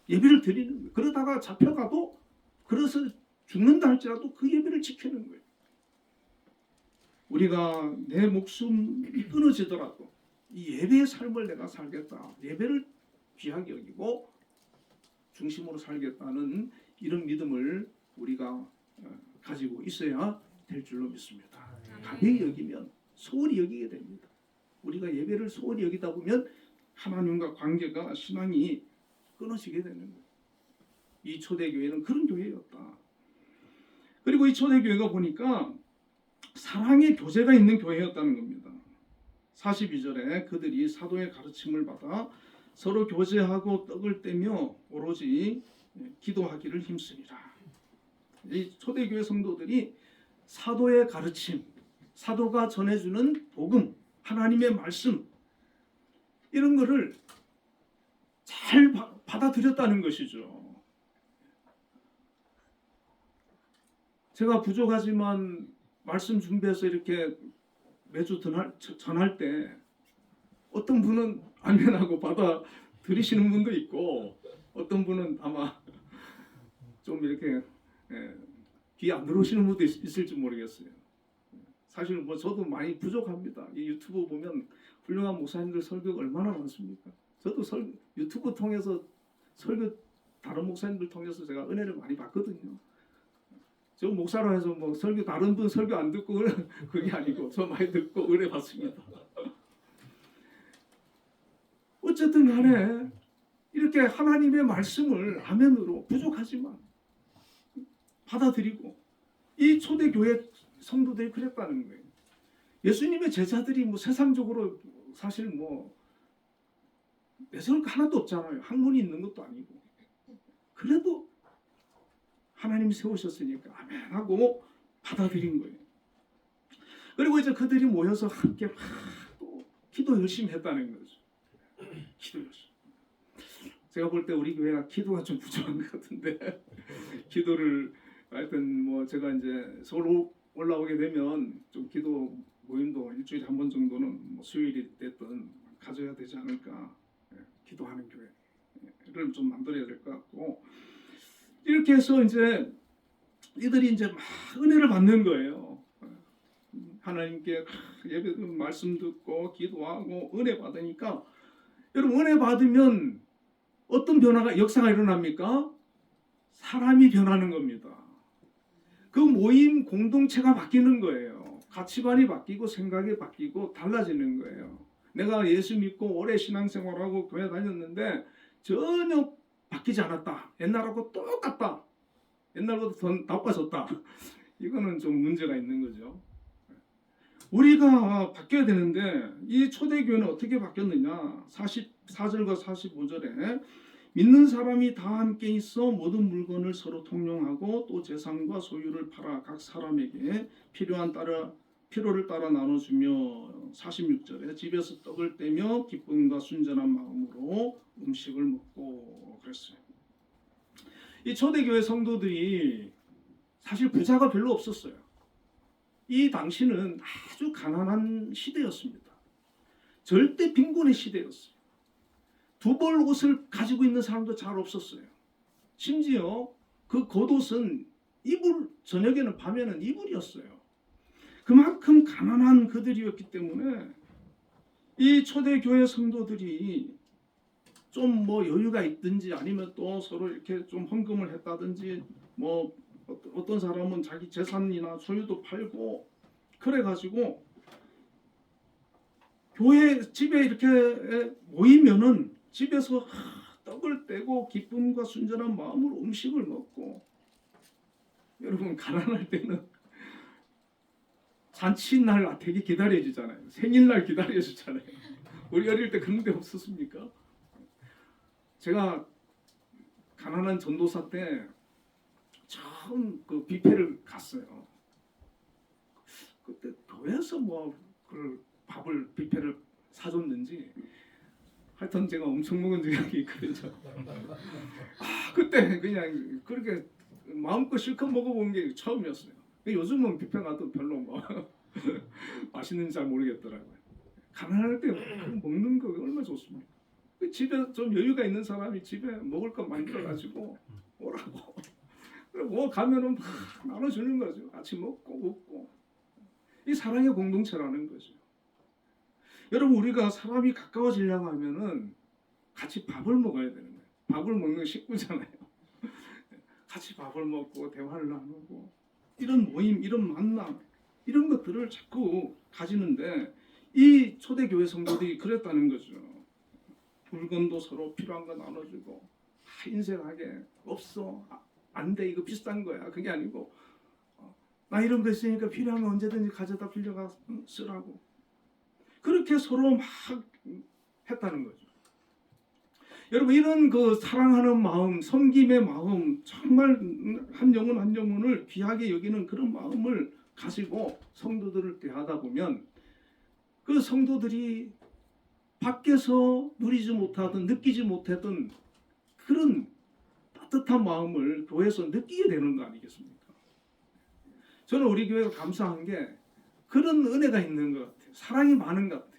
예배를 드리는 거예요. 그러다가 잡혀가도 그래서 죽는다 할지라도 그 예배를 지키는 거예요. 우리가 내 목숨이 끊어지더라도 이 예배의 삶을 내가 살겠다. 예배를 귀하게 여기고 중심으로 살겠다는 이런 믿음을 우리가 가지고 있어야 될 줄로 믿습니다. 가벼이 여기면 소홀히 여기게 됩니다. 우리가 예배를 소홀히 여기다 보면 하나님과 관계가 신앙이 끊어지게 되는 거예요. 이 초대교회는 그런 교회였다. 그리고 이 초대교회가 보니까 사랑의 교제가 있는 교회였다는 겁니다. 42절에 그들이 사도의 가르침을 받아 서로 교제하고 떡을 떼며 오로지 기도하기를 힘쓰니라. 이 초대교회 성도들이 사도의 가르침, 사도가 전해주는 복음, 하나님의 말씀 이런 거를 잘 받아들였다는 것이죠. 제가 부족하지만 말씀 준비해서 이렇게 매주 전할 때 어떤 분은 아멘하고 받아들이시는 분도 있고 어떤 분은 아마 좀 이렇게 귀 안 들어오시는 분도 있을지 모르겠어요. 사실 뭐 저도 많이 부족합니다. 이 유튜브 보면 훌륭한 목사님들 설교가 얼마나 많습니까? 저도 유튜브 통해서 설교 다른 목사님들 통해서 제가 은혜를 많이 받거든요. 저 목사로 해서 뭐 설교 다른 분 설교 안 듣고 그게 아니고 저 많이 듣고 은혜 받습니다. 어쨌든 간에 이렇게 하나님의 말씀을 아멘으로 부족하지만 받아들이고 이 초대교회 성도들이 그랬다는 거예요. 예수님의 제자들이 뭐 세상적으로 사실 뭐 내세울 거 하나도 없잖아요. 학문이 있는 것도 아니고 그래도 하나님이 세우셨으니까 아멘 하고 받아들인 거예요. 그리고 이제 그들이 모여서 함께 또 기도 열심히 했다는 거죠. 기도 열심히. 제가 볼 때 우리 교회가 기도가 좀 부족한 것 같은데 기도를 하여튼 뭐 제가 이제 서울 올라오게 되면 좀 기도 모임도 일주일에 한 번 정도는 뭐 수요일이 됐든 가져야 되지 않을까. 기도하는 교회를 좀 만들어야 될 것 같고 이렇게 해서 이제 이들이 이제 막 은혜를 받는 거예요. 하나님께 예배 말씀 듣고 기도하고 은혜 받으니까 여러분 은혜 받으면 어떤 변화가 역사가 일어납니까? 사람이 변하는 겁니다. 그 모임 공동체가 바뀌는 거예요. 가치관이 바뀌고 생각이 바뀌고 달라지는 거예요. 내가 예수 믿고 오래 신앙생활하고 교회 다녔는데 전혀 바뀌지 않았다. 옛날하고 똑같다. 옛날보다 더 나빠졌다. 이거는 좀 문제가 있는 거죠. 우리가 바뀌어야 되는데 이 초대교회는 어떻게 바뀌었느냐. 44절과 45절에 믿는 사람이 다 함께 있어 모든 물건을 서로 통용하고 또 재산과 소유를 팔아 각 사람에게 필요를 따라 나눠주며 46절에 집에서 떡을 떼며 기쁨과 순전한 마음으로 음식을 먹고 그랬어요. 이 초대교회 성도들이 사실 부자가 별로 없었어요. 이 당시는 아주 가난한 시대였습니다. 절대 빈곤의 시대였어요. 두 벌 옷을 가지고 있는 사람도 잘 없었어요. 심지어 그 겉옷은 저녁에는 밤에는 이불이었어요. 그만큼 가난한 그들이었기 때문에 이 초대교회 성도들이 좀 뭐 여유가 있든지 아니면 또 서로 이렇게 좀 헌금을 했다든지 뭐 어떤 사람은 자기 재산이나 소유도 팔고 그래가지고 교회 집에 이렇게 모이면은 집에서 떡을 떼고 기쁨과 순전한 마음으로 음식을 먹고, 여러분 가난할 때는 잔치날 되게 기다려지잖아요. 생일날 기다려지잖아요. 우리 어릴 때 그런 데 없었습니까? 제가 가난한 전도사 때 처음 그 뷔페를 갔어요. 그때 교회에서 뭐 그 밥을 뷔페를 사줬는지 하여튼 제가 엄청 먹은 적이 있거든요. 그때 그냥 그렇게 마음껏 실컷 먹어본 게 처음이었어요. 요즘은 뷔페 가도 별로 뭐 맛있는지 잘 모르겠더라고요. 가난할 때 먹는 거 얼마나 좋습니까? 집에 좀 여유가 있는 사람이 집에 먹을 거 만들어가지고 오라고. 그리고 가면은 막 나눠주는 거죠. 같이 먹고 웃고. 이 사랑의 공동체라는 거죠. 여러분, 우리가 사람이 가까워지려고 하면은 같이 밥을 먹어야 되는 거예요. 밥을 먹는 식구잖아요. 같이 밥을 먹고 대화를 나누고 이런 모임, 이런 만남, 이런 것들을 자꾸 가지는데 이 초대교회 성도들이 그랬다는 거죠. 물건도 서로 필요한 거 나눠주고, 인색하게 없어, 안 돼, 이거 비싼 거야, 그게 아니고 나 이런 거 있으니까 필요하면 언제든지 가져다 빌려가 쓰라고, 그렇게 서로 막 했다는 거죠. 여러분, 이런 그 사랑하는 마음, 섬김의 마음, 정말 한 영혼 한 영혼을 귀하게 여기는 그런 마음을 가지고 성도들을 대하다 보면 그 성도들이 밖에서 누리지 못하던, 느끼지 못했던 그런 따뜻한 마음을 교회에서 느끼게 되는 거 아니겠습니까? 저는 우리 교회가 감사한 게 그런 은혜가 있는 것 같아요. 사랑이 많은 것 같아요.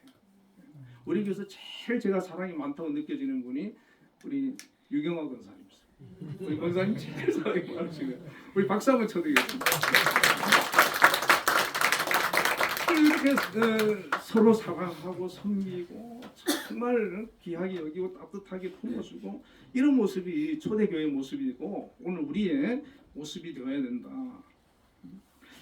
우리 교회에서 제일 제가 사랑이 많다고 느껴지는 분이 우리 유경화 권사님이세요. 우리 권사님 제일 사랑이 많으시고요. 우리 박수 한번 쳐드리겠습니다. 이렇게 서로 사랑하고 섬기고 정말 귀하게 여기고 따뜻하게 품어주고, 이런 모습이 초대교회의 모습이고 오늘 우리의 모습이 되어야 된다.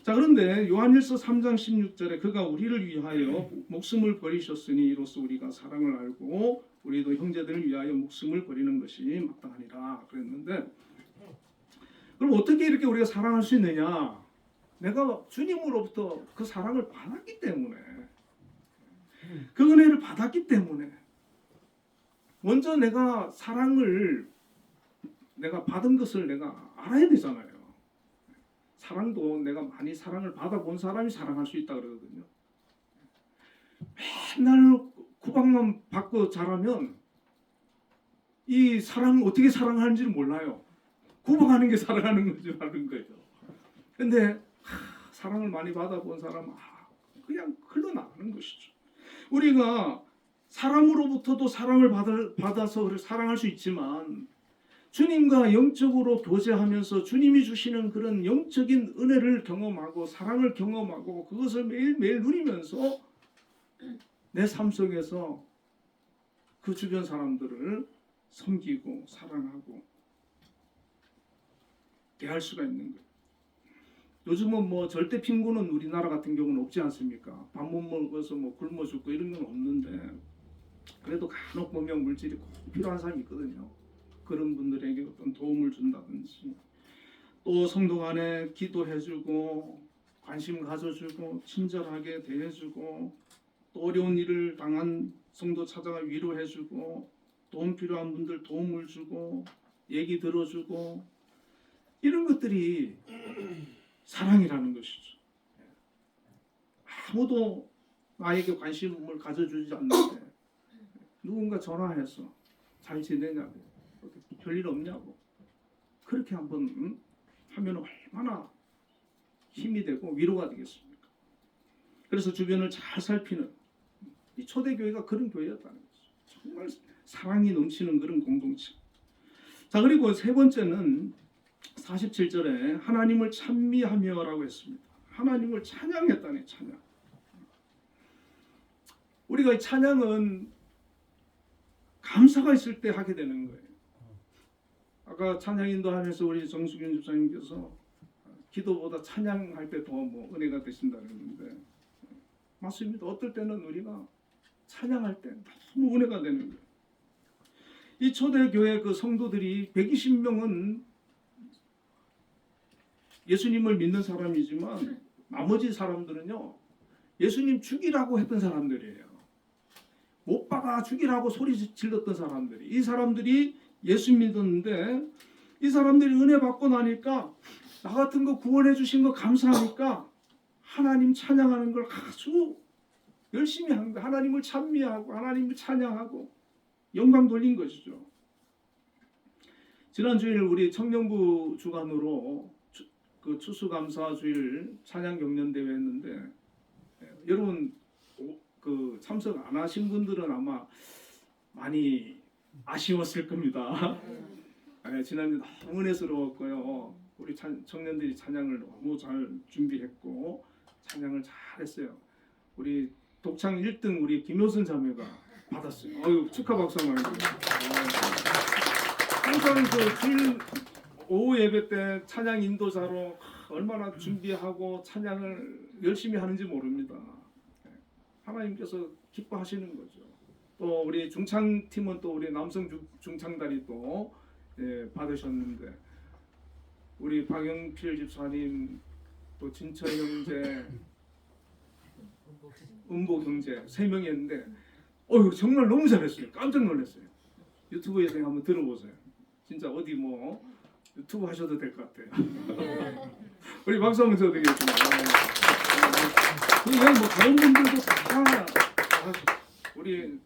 자, 그런데 요한일서 3장 16절에 그가 우리를 위하여 목숨을 버리셨으니 이로써 우리가 사랑을 알고 우리도 형제들을 위하여 목숨을 버리는 것이 마땅하니라 그랬는데, 그럼 어떻게 이렇게 우리가 사랑할 수 있느냐? 내가 주님으로부터 그 사랑을 받았기 때문에, 그 은혜를 받았기 때문에 먼저 내가 사랑을 내가 받은 것을 내가 알아야 되잖아요. 사랑도 내가 많이 사랑을 받아본 사람이 사랑할 수 있다 그러거든요. 맨날 구박만 받고 자라면 이 사랑 어떻게 사랑하는지를 몰라요. 구박하는 게 사랑하는 건 줄 아는 거예요. 근데 사랑을 많이 받아본 사람은 그냥 흘러나가는 것이죠. 우리가 사람으로부터도 사랑을 받아서 사랑할 수 있지만 주님과 영적으로 교제하면서 주님이 주시는 그런 영적인 은혜를 경험하고 사랑을 경험하고 그것을 매일매일 누리면서 내 삶 속에서 그 주변 사람들을 섬기고 사랑하고 대할 수가 있는 거예요. 요즘은 뭐 절대 빈곤은 우리나라 같은 경우는 없지 않습니까? 밥 못 먹어서 뭐 굶어 죽고 이런 건 없는데, 그래도 간혹 보면 물질이 꼭 필요한 사람이 있거든요. 그런 분들에게 어떤 도움을 준다든지, 또 성도 간에 기도해주고 관심 가져주고 친절하게 대해주고, 또 어려운 일을 당한 성도 찾아가 위로해주고, 도움 필요한 분들 도움을 주고 얘기 들어주고, 이런 것들이 사랑이라는 것이죠. 아무도 나에게 관심을 가져주지 않는데 누군가 전화해서 잘 지내냐고, 별일 없냐고, 그렇게 한번 하면 얼마나 힘이 되고 위로가 되겠습니까? 그래서 주변을 잘 살피는 이 초대교회가 그런 교회였다는 거죠. 정말 사랑이 넘치는 그런 공동체. 자, 그리고 세 번째는 47절에 하나님을 찬미하며라고 했습니다. 하나님을 찬양했다니 찬양. 우리가 이 찬양은 감사가 있을 때 하게 되는 거예요. 아까 찬양 인도하면서 우리 정수균 집사님께서 기도보다 찬양할 때 더 뭐 은혜가 되신다 그랬는데 맞습니다. 어떨 때는 우리가 찬양할 때 너무 은혜가 되는 거예요. 이 초대교회 그 성도들이 120명은 예수님을 믿는 사람이지만 나머지 사람들은요 예수님 죽이라고 했던 사람들이에요. 못 박아 죽이라고 소리 질렀던 사람들이. 이 사람들이 예수 믿었는데 이 사람들이 은혜 받고 나니까 나 같은 거 구원해 주신 거 감사하니까 하나님 찬양하는 걸 아주 열심히 하는 거예요. 하나님을 찬미하고 하나님을 찬양하고 영광 돌린 것이죠. 지난 주일 우리 청년부 주관으로 그 추수감사주일 찬양 경연대회 했는데 여러분 그 참석 안 하신 분들은 아마 많이 아쉬웠을 겁니다. 지난주 너무 은혜스러웠고요. 우리 청년들이 찬양을 너무 잘 준비했고 찬양을 잘했어요. 우리 독창 1등 우리 김효선 자매가 받았어요. 어유 축하 박수 한번 해주세요. 항상 그 주일 오후 예배 때 찬양 인도자로 얼마나 준비하고 찬양을 열심히 하는지 모릅니다. 하나님께서 기뻐하시는 거죠. 또 우리 중창팀은 또 우리 남성 중창단이 또 받으셨는데 우리 박영필 집사님 또 진철 형제 은복 형제 3명이 했는데 정말 너무 잘했어요. 깜짝 놀랐어요. 유튜브에서 한번 들어보세요. 진짜 어디 뭐 유튜브 하셔도 될 것 같아요. 우리 박수 한번 쳐드리겠습니다. 그냥 뭐 다른 분들도 다 우리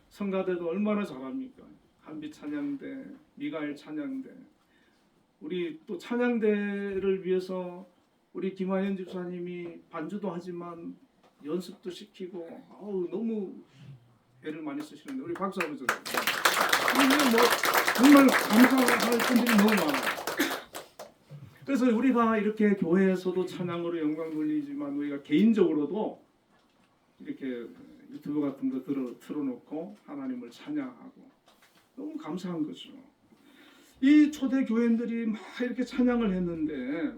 성가대도 얼마나 잘합니까? 한비 찬양대, 미가엘 찬양대. 우리 또 찬양대를 위해서 우리 김하연 집사님이 반주도 하지만 연습도 시키고 너무 애를 많이 쓰시는데 우리 박수 한번 쳐드립니다. 뭐 정말 감사할 분들이 너무 많아요. 그래서 우리가 이렇게 교회에서도 찬양으로 영광 돌리지만 우리가 개인적으로도 이렇게 유튜브 같은 거 틀어놓고 하나님을 찬양하고 너무 감사한 거죠. 이 초대 교인들이 막 이렇게 찬양을 했는데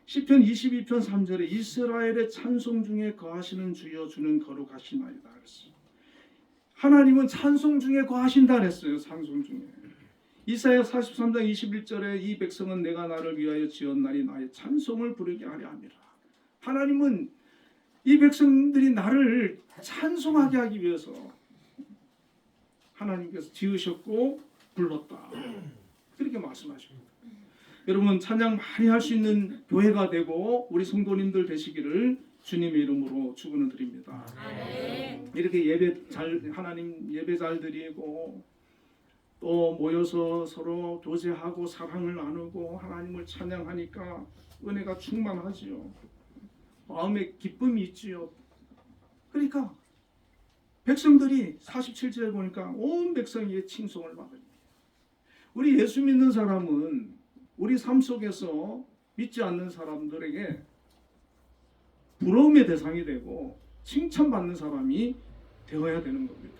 시편 22편 3절에 이스라엘의 찬송 중에 거하시는 주여 주는 거룩하시나이다 그랬어요. 하나님은 찬송 중에 거하신다 그랬어요. 찬송 중에. 이사야 43장 21절에 이 백성은 내가 나를 위하여 지었나니 나의 찬송을 부르게 하려 함이라. 하나님은 이 백성들이 나를 찬송하게 하기 위해서 하나님께서 지으셨고 불렀다. 그렇게 말씀하십니다. 여러분 찬양 많이 할 수 있는 교회가 되고 우리 성도님들 되시기를 주님의 이름으로 축원을 드립니다. 이렇게 예배 잘 하나님 예배 잘 드리고 또 모여서 서로 교제하고 사랑을 나누고 하나님을 찬양하니까 은혜가 충만하지요. 마음에 기쁨이 있지요. 그러니까 백성들이 47절에 보니까 온 백성이 칭송을 받으니 우리 예수 믿는 사람은 우리 삶 속에서 믿지 않는 사람들에게 부러움의 대상이 되고 칭찬받는 사람이 되어야 되는 겁니다.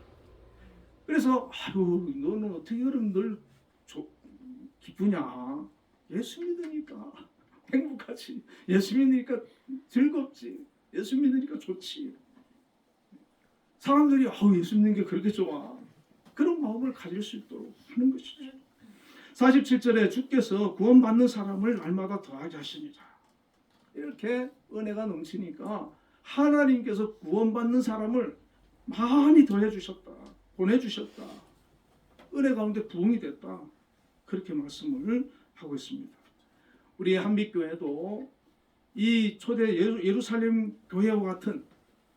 그래서 너는 어떻게 그럼 늘 기쁘냐? 예수 믿으니까 행복하지. 예수 믿으니까 즐겁지. 예수 믿으니까 좋지. 사람들이 예수 믿는 게 그렇게 좋아. 그런 마음을 가질 수 있도록 하는 것이죠. 47절에 주께서 구원받는 사람을 날마다 더하게 하십니다. 이렇게 은혜가 넘치니까 하나님께서 구원받는 사람을 많이 더해주셨다. 보내주셨다. 은혜 가운데 부흥이 됐다. 그렇게 말씀을 하고 있습니다. 우리 한빛교회도 이 초대 예루살렘 교회와 같은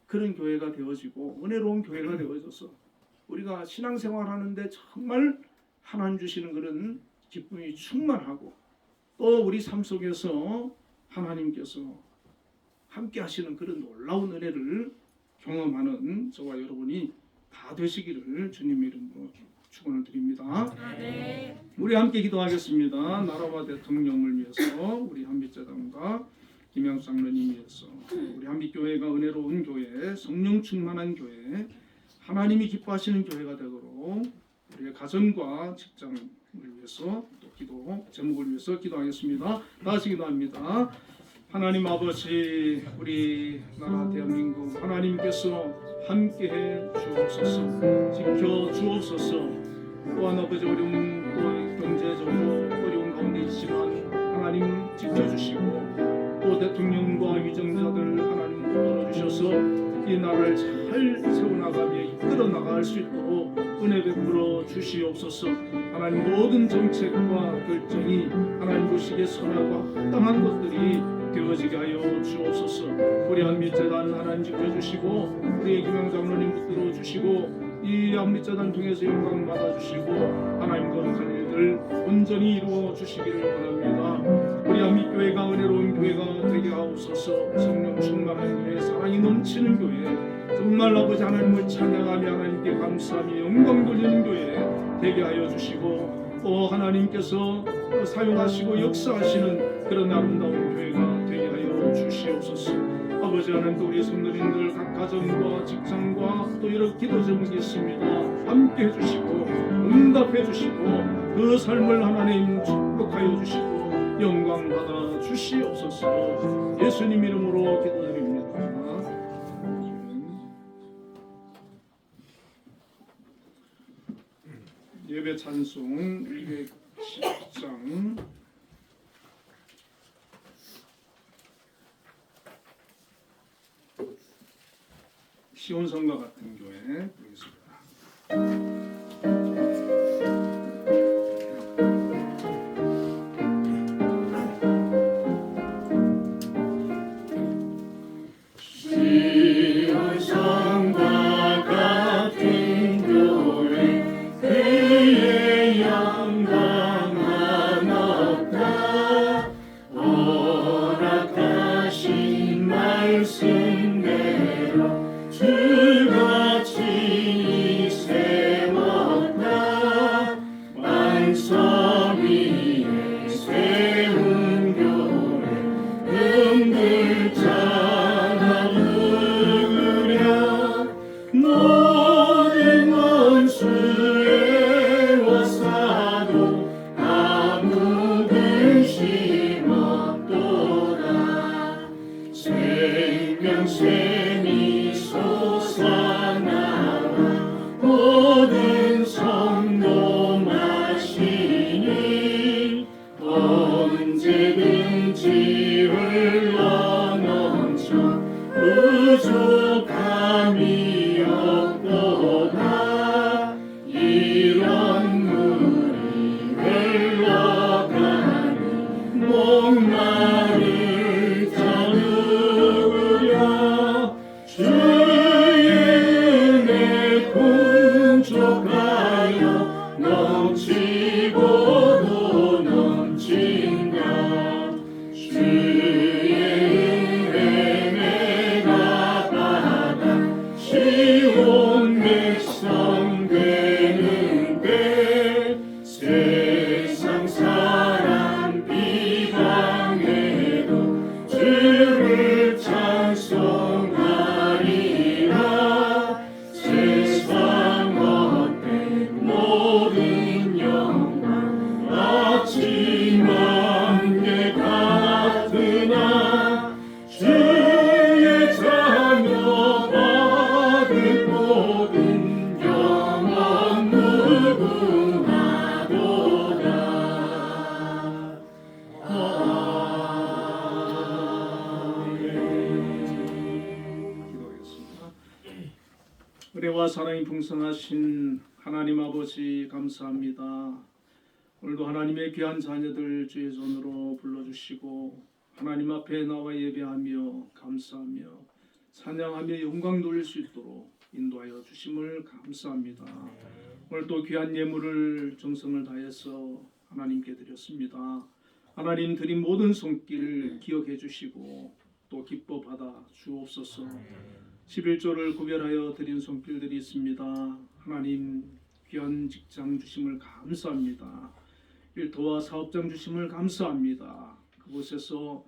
그런 교회가 되어지고 은혜로운 교회가 되어져서 우리가 신앙생활하는데 정말 하나님 주시는 그런 기쁨이 충만하고 또 우리 삶 속에서 하나님께서 함께 하시는 그런 놀라운 은혜를 경험하는 저와 여러분이 다 되시기를 주님의 이름으로 축원을 드립니다. 우리 함께 기도하겠습니다. 나라와 대통령을 위해서 우리 한빛재단과 김양수 장로님이어서 우리 한빛교회가 은혜로운 교회, 성령 충만한 교회, 하나님이 기뻐하시는 교회가 되도록 우리의 가정과 직장을 위해서 또 기도 제목을 위해서 기도하겠습니다. 다시 기도합니다. 하나님 아버지, 우리나라 대한민국 하나님께서 함께해 주옵소서, 지켜 주옵소서. 또한 아버지 어려운 또 경제적으로 어려운 가운데 있지만 하나님 지켜주시고 또 대통령과 위정자들 하나님 붙들어주셔서 이 나라를 잘 세워나가며 이끌어 나갈 수 있도록 은혜 베풀어 주시옵소서. 하나님 모든 정책과 결정이 하나님 보시기에 선하고 합당한 것들이 되어지게 하여 주옵소서. 우리 한빛재단 하나님 지켜주시고 우리의 김영장로님 붙들어 주시고 이 한빛재단 통해서 영광 받아주시고 하나님 거룩한 일들 온전히 이루어 주시기를 원합니다. 우리 한빛교회가 은혜로운 교회가 되게 하옵소서. 성령 충만한 교회, 사랑이 넘치는 교회, 정말 아버지 하나님을 찬양하며 하나님께 감사하며 영광 돌리는 교회 되게 하여 주시고 또 하나님께서 사용하시고 역사하시는 그런 아름다운 교회가 되게 하여 주시옵소서. 아버지 하나님, 또 우리 성도님들 각 가정과 직장과 또 여러 기도 제목이 있습니다. 함께 해주시고 응답해 주시고 그 삶을 하나님 축복하여 주시고 영광 받아 주시옵소서. 예수님 이름으로 기도드립니다. 예배 찬송 210장 시온성과 같은 교회 보겠습니다. 시온성과 같은 교회 그의 영광은 없다. 허락하신 말씀대로 주같이 세웠다. 만성 위에 세운 교회 음들자가 부르랴. 모든 원수의 와사도 아무 근심 없도다. 생명샘이 솟아나와 모든 성도 마시니 언제든지 흘러넘쳐 부족함이 없도다. 이런 물이 흘러가니 목마를 자 누구랴. 주의 은혜 풍족하여 넘치고도 넘친다. 주의 은혜 내가 받아 시온 백성 되는 때 세상 사람 비방해도 주를 찬송하리라. 세상 헛된 모든 영광 아침 안개 같으나 주의 자녀 받을 모든 영원 무궁하도다. 기도하겠습니다. 은혜와 사랑이 풍성하신 하나님 아버지 감사합니다. 오늘도 하나님의 귀한 자녀들 주의 손으로 불러주시고 하나님 앞에 나와 예배하며 감사하며 찬양하며 영광 돌릴 수 있도록 인도하여 주심을 감사합니다. 오늘도 귀한 예물을 정성을 다해서 하나님께 드렸습니다. 하나님 드린 모든 손길 기억해 주시고 또 기뻐 받아 주옵소서. 11조를 구별하여 드린 손길들이 있습니다. 하나님 귀한 직장 주심을 감사합니다. 일터와 사업장 주심을 감사합니다. 그곳에서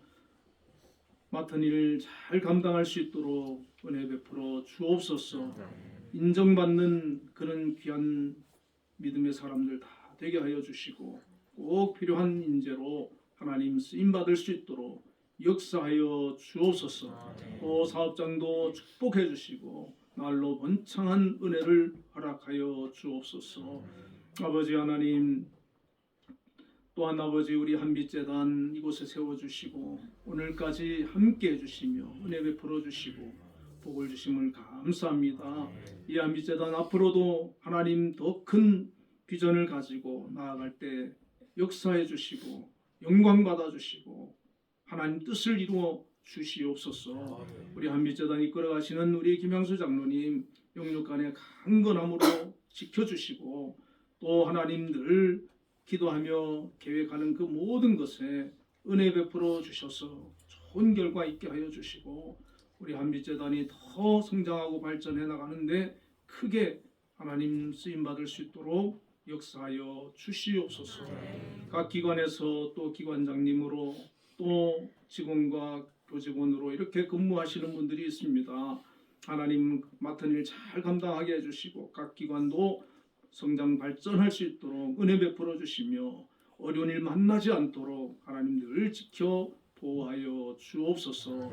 맡은 일 잘 감당할 수 있도록 은혜 베풀어 주옵소서. 인정받는 그런 귀한 믿음의 사람들 다 되게 하여 주시고 꼭 필요한 인재로 하나님 쓰임 받을 수 있도록 역사하여 주옵소서. 또 사업장도 축복해 주시고 날로 번창한 은혜를 허락하여 주옵소서. 아버지 하나님, 또한 아버지 우리 한빛재단 이곳에 세워주시고 오늘까지 함께 해주시며 은혜 베풀어 주시고 복을 주심을 감사합니다. 이 한빛재단 앞으로도 하나님 더 큰 비전을 가지고 나아갈 때 역사해 주시고 영광 받아 주시고 하나님 뜻을 이루어 주시옵소서. 우리 한빛재단 이끌어가시는 우리 김양수 장로님 영육간의 강건함으로 지켜주시고 또 하나님 늘 기도하며 계획하는 그 모든 것에 은혜 베풀어 주셔서 좋은 결과 있게 하여 주시고 우리 한빛재단이 더 성장하고 발전해 나가는데 크게 하나님 쓰임 받을 수 있도록 역사하여 주시옵소서. 각 기관에서 또 기관장님으로 또 직원과 교직원으로 이렇게 근무하시는 분들이 있습니다. 하나님 맡은 일 잘 감당하게 해주시고 각 기관도 성장 발전할 수 있도록 은혜 베풀어 주시며 어려운 일 만나지 않도록 하나님 늘 지켜 보호하여 주옵소서.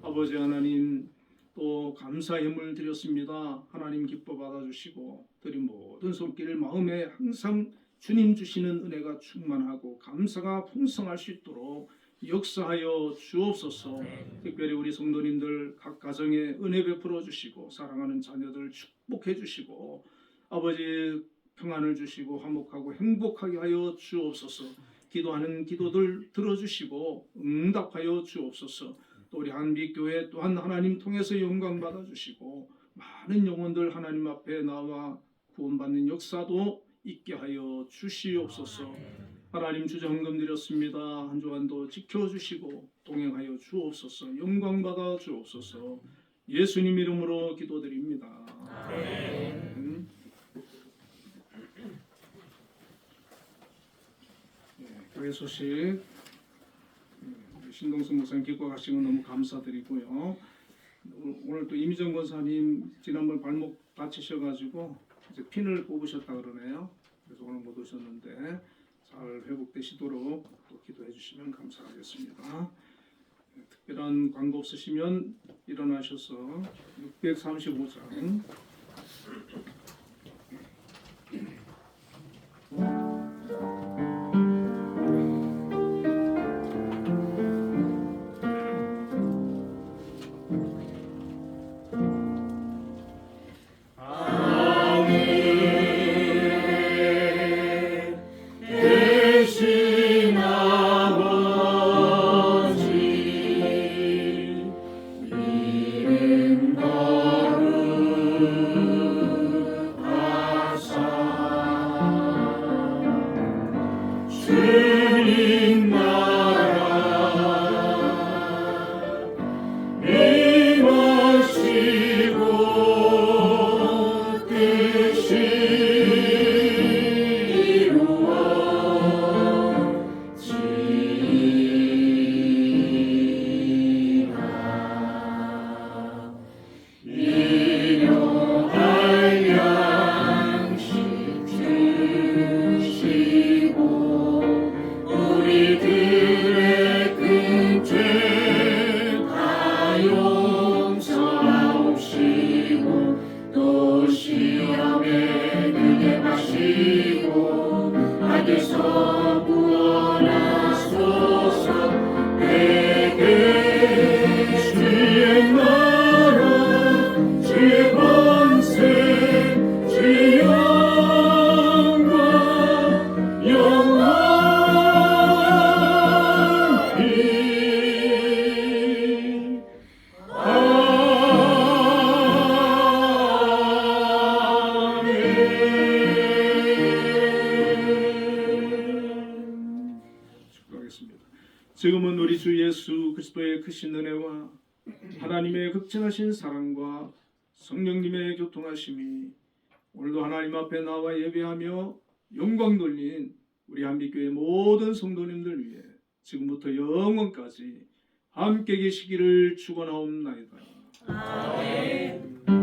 아버지 하나님 또 감사의 힘을 드렸습니다. 하나님 기뻐 받아주시고 드린 모든 손길 마음에 항상 주님 주시는 은혜가 충만하고 감사가 풍성할 수 있도록 역사하여 주옵소서. 특별히 우리 성도님들 각 가정에 은혜 베풀어 주시고 사랑하는 자녀들 축복해 주시고 아버지 평안을 주시고 화목하고 행복하게 하여 주옵소서. 기도하는 기도들 들어주시고 응답하여 주옵소서. 또 우리 한빛교회 또한 하나님 통해서 영광 받아주시고 많은 영혼들 하나님 앞에 나와 구원받는 역사도 있게 하여 주시옵소서. 하나님 주저 헌금 드렸습니다. 한 주간도 지켜주시고 동행하여 주옵소서. 영광 받아 주옵소서. 예수님 이름으로 기도드립니다. 아멘. 교회 소식 신동승 목사님 기고 가신 건 너무 감사드리고요. 오늘 또 이미정 권사님 지난번 발목 다치셔가지고 이제 핀을 뽑으셨다 그러네요. 그래서 오늘 못 오셨는데 잘 회복되시도록 또 기도해 주시면 감사하겠습니다. 특별한 광고 없으시면 일어나셔서 635장 지금은 우리 주 예수 그리스도의 크신 은혜와 하나님의 극진하신 사랑과 성령님의 교통하심이 오늘도 하나님 앞에 나와 예배하며 영광 돌린 우리 한빛교회 모든 성도님들 위해 지금부터 영원까지 함께 계시기를 축원하옵나이다. 아멘.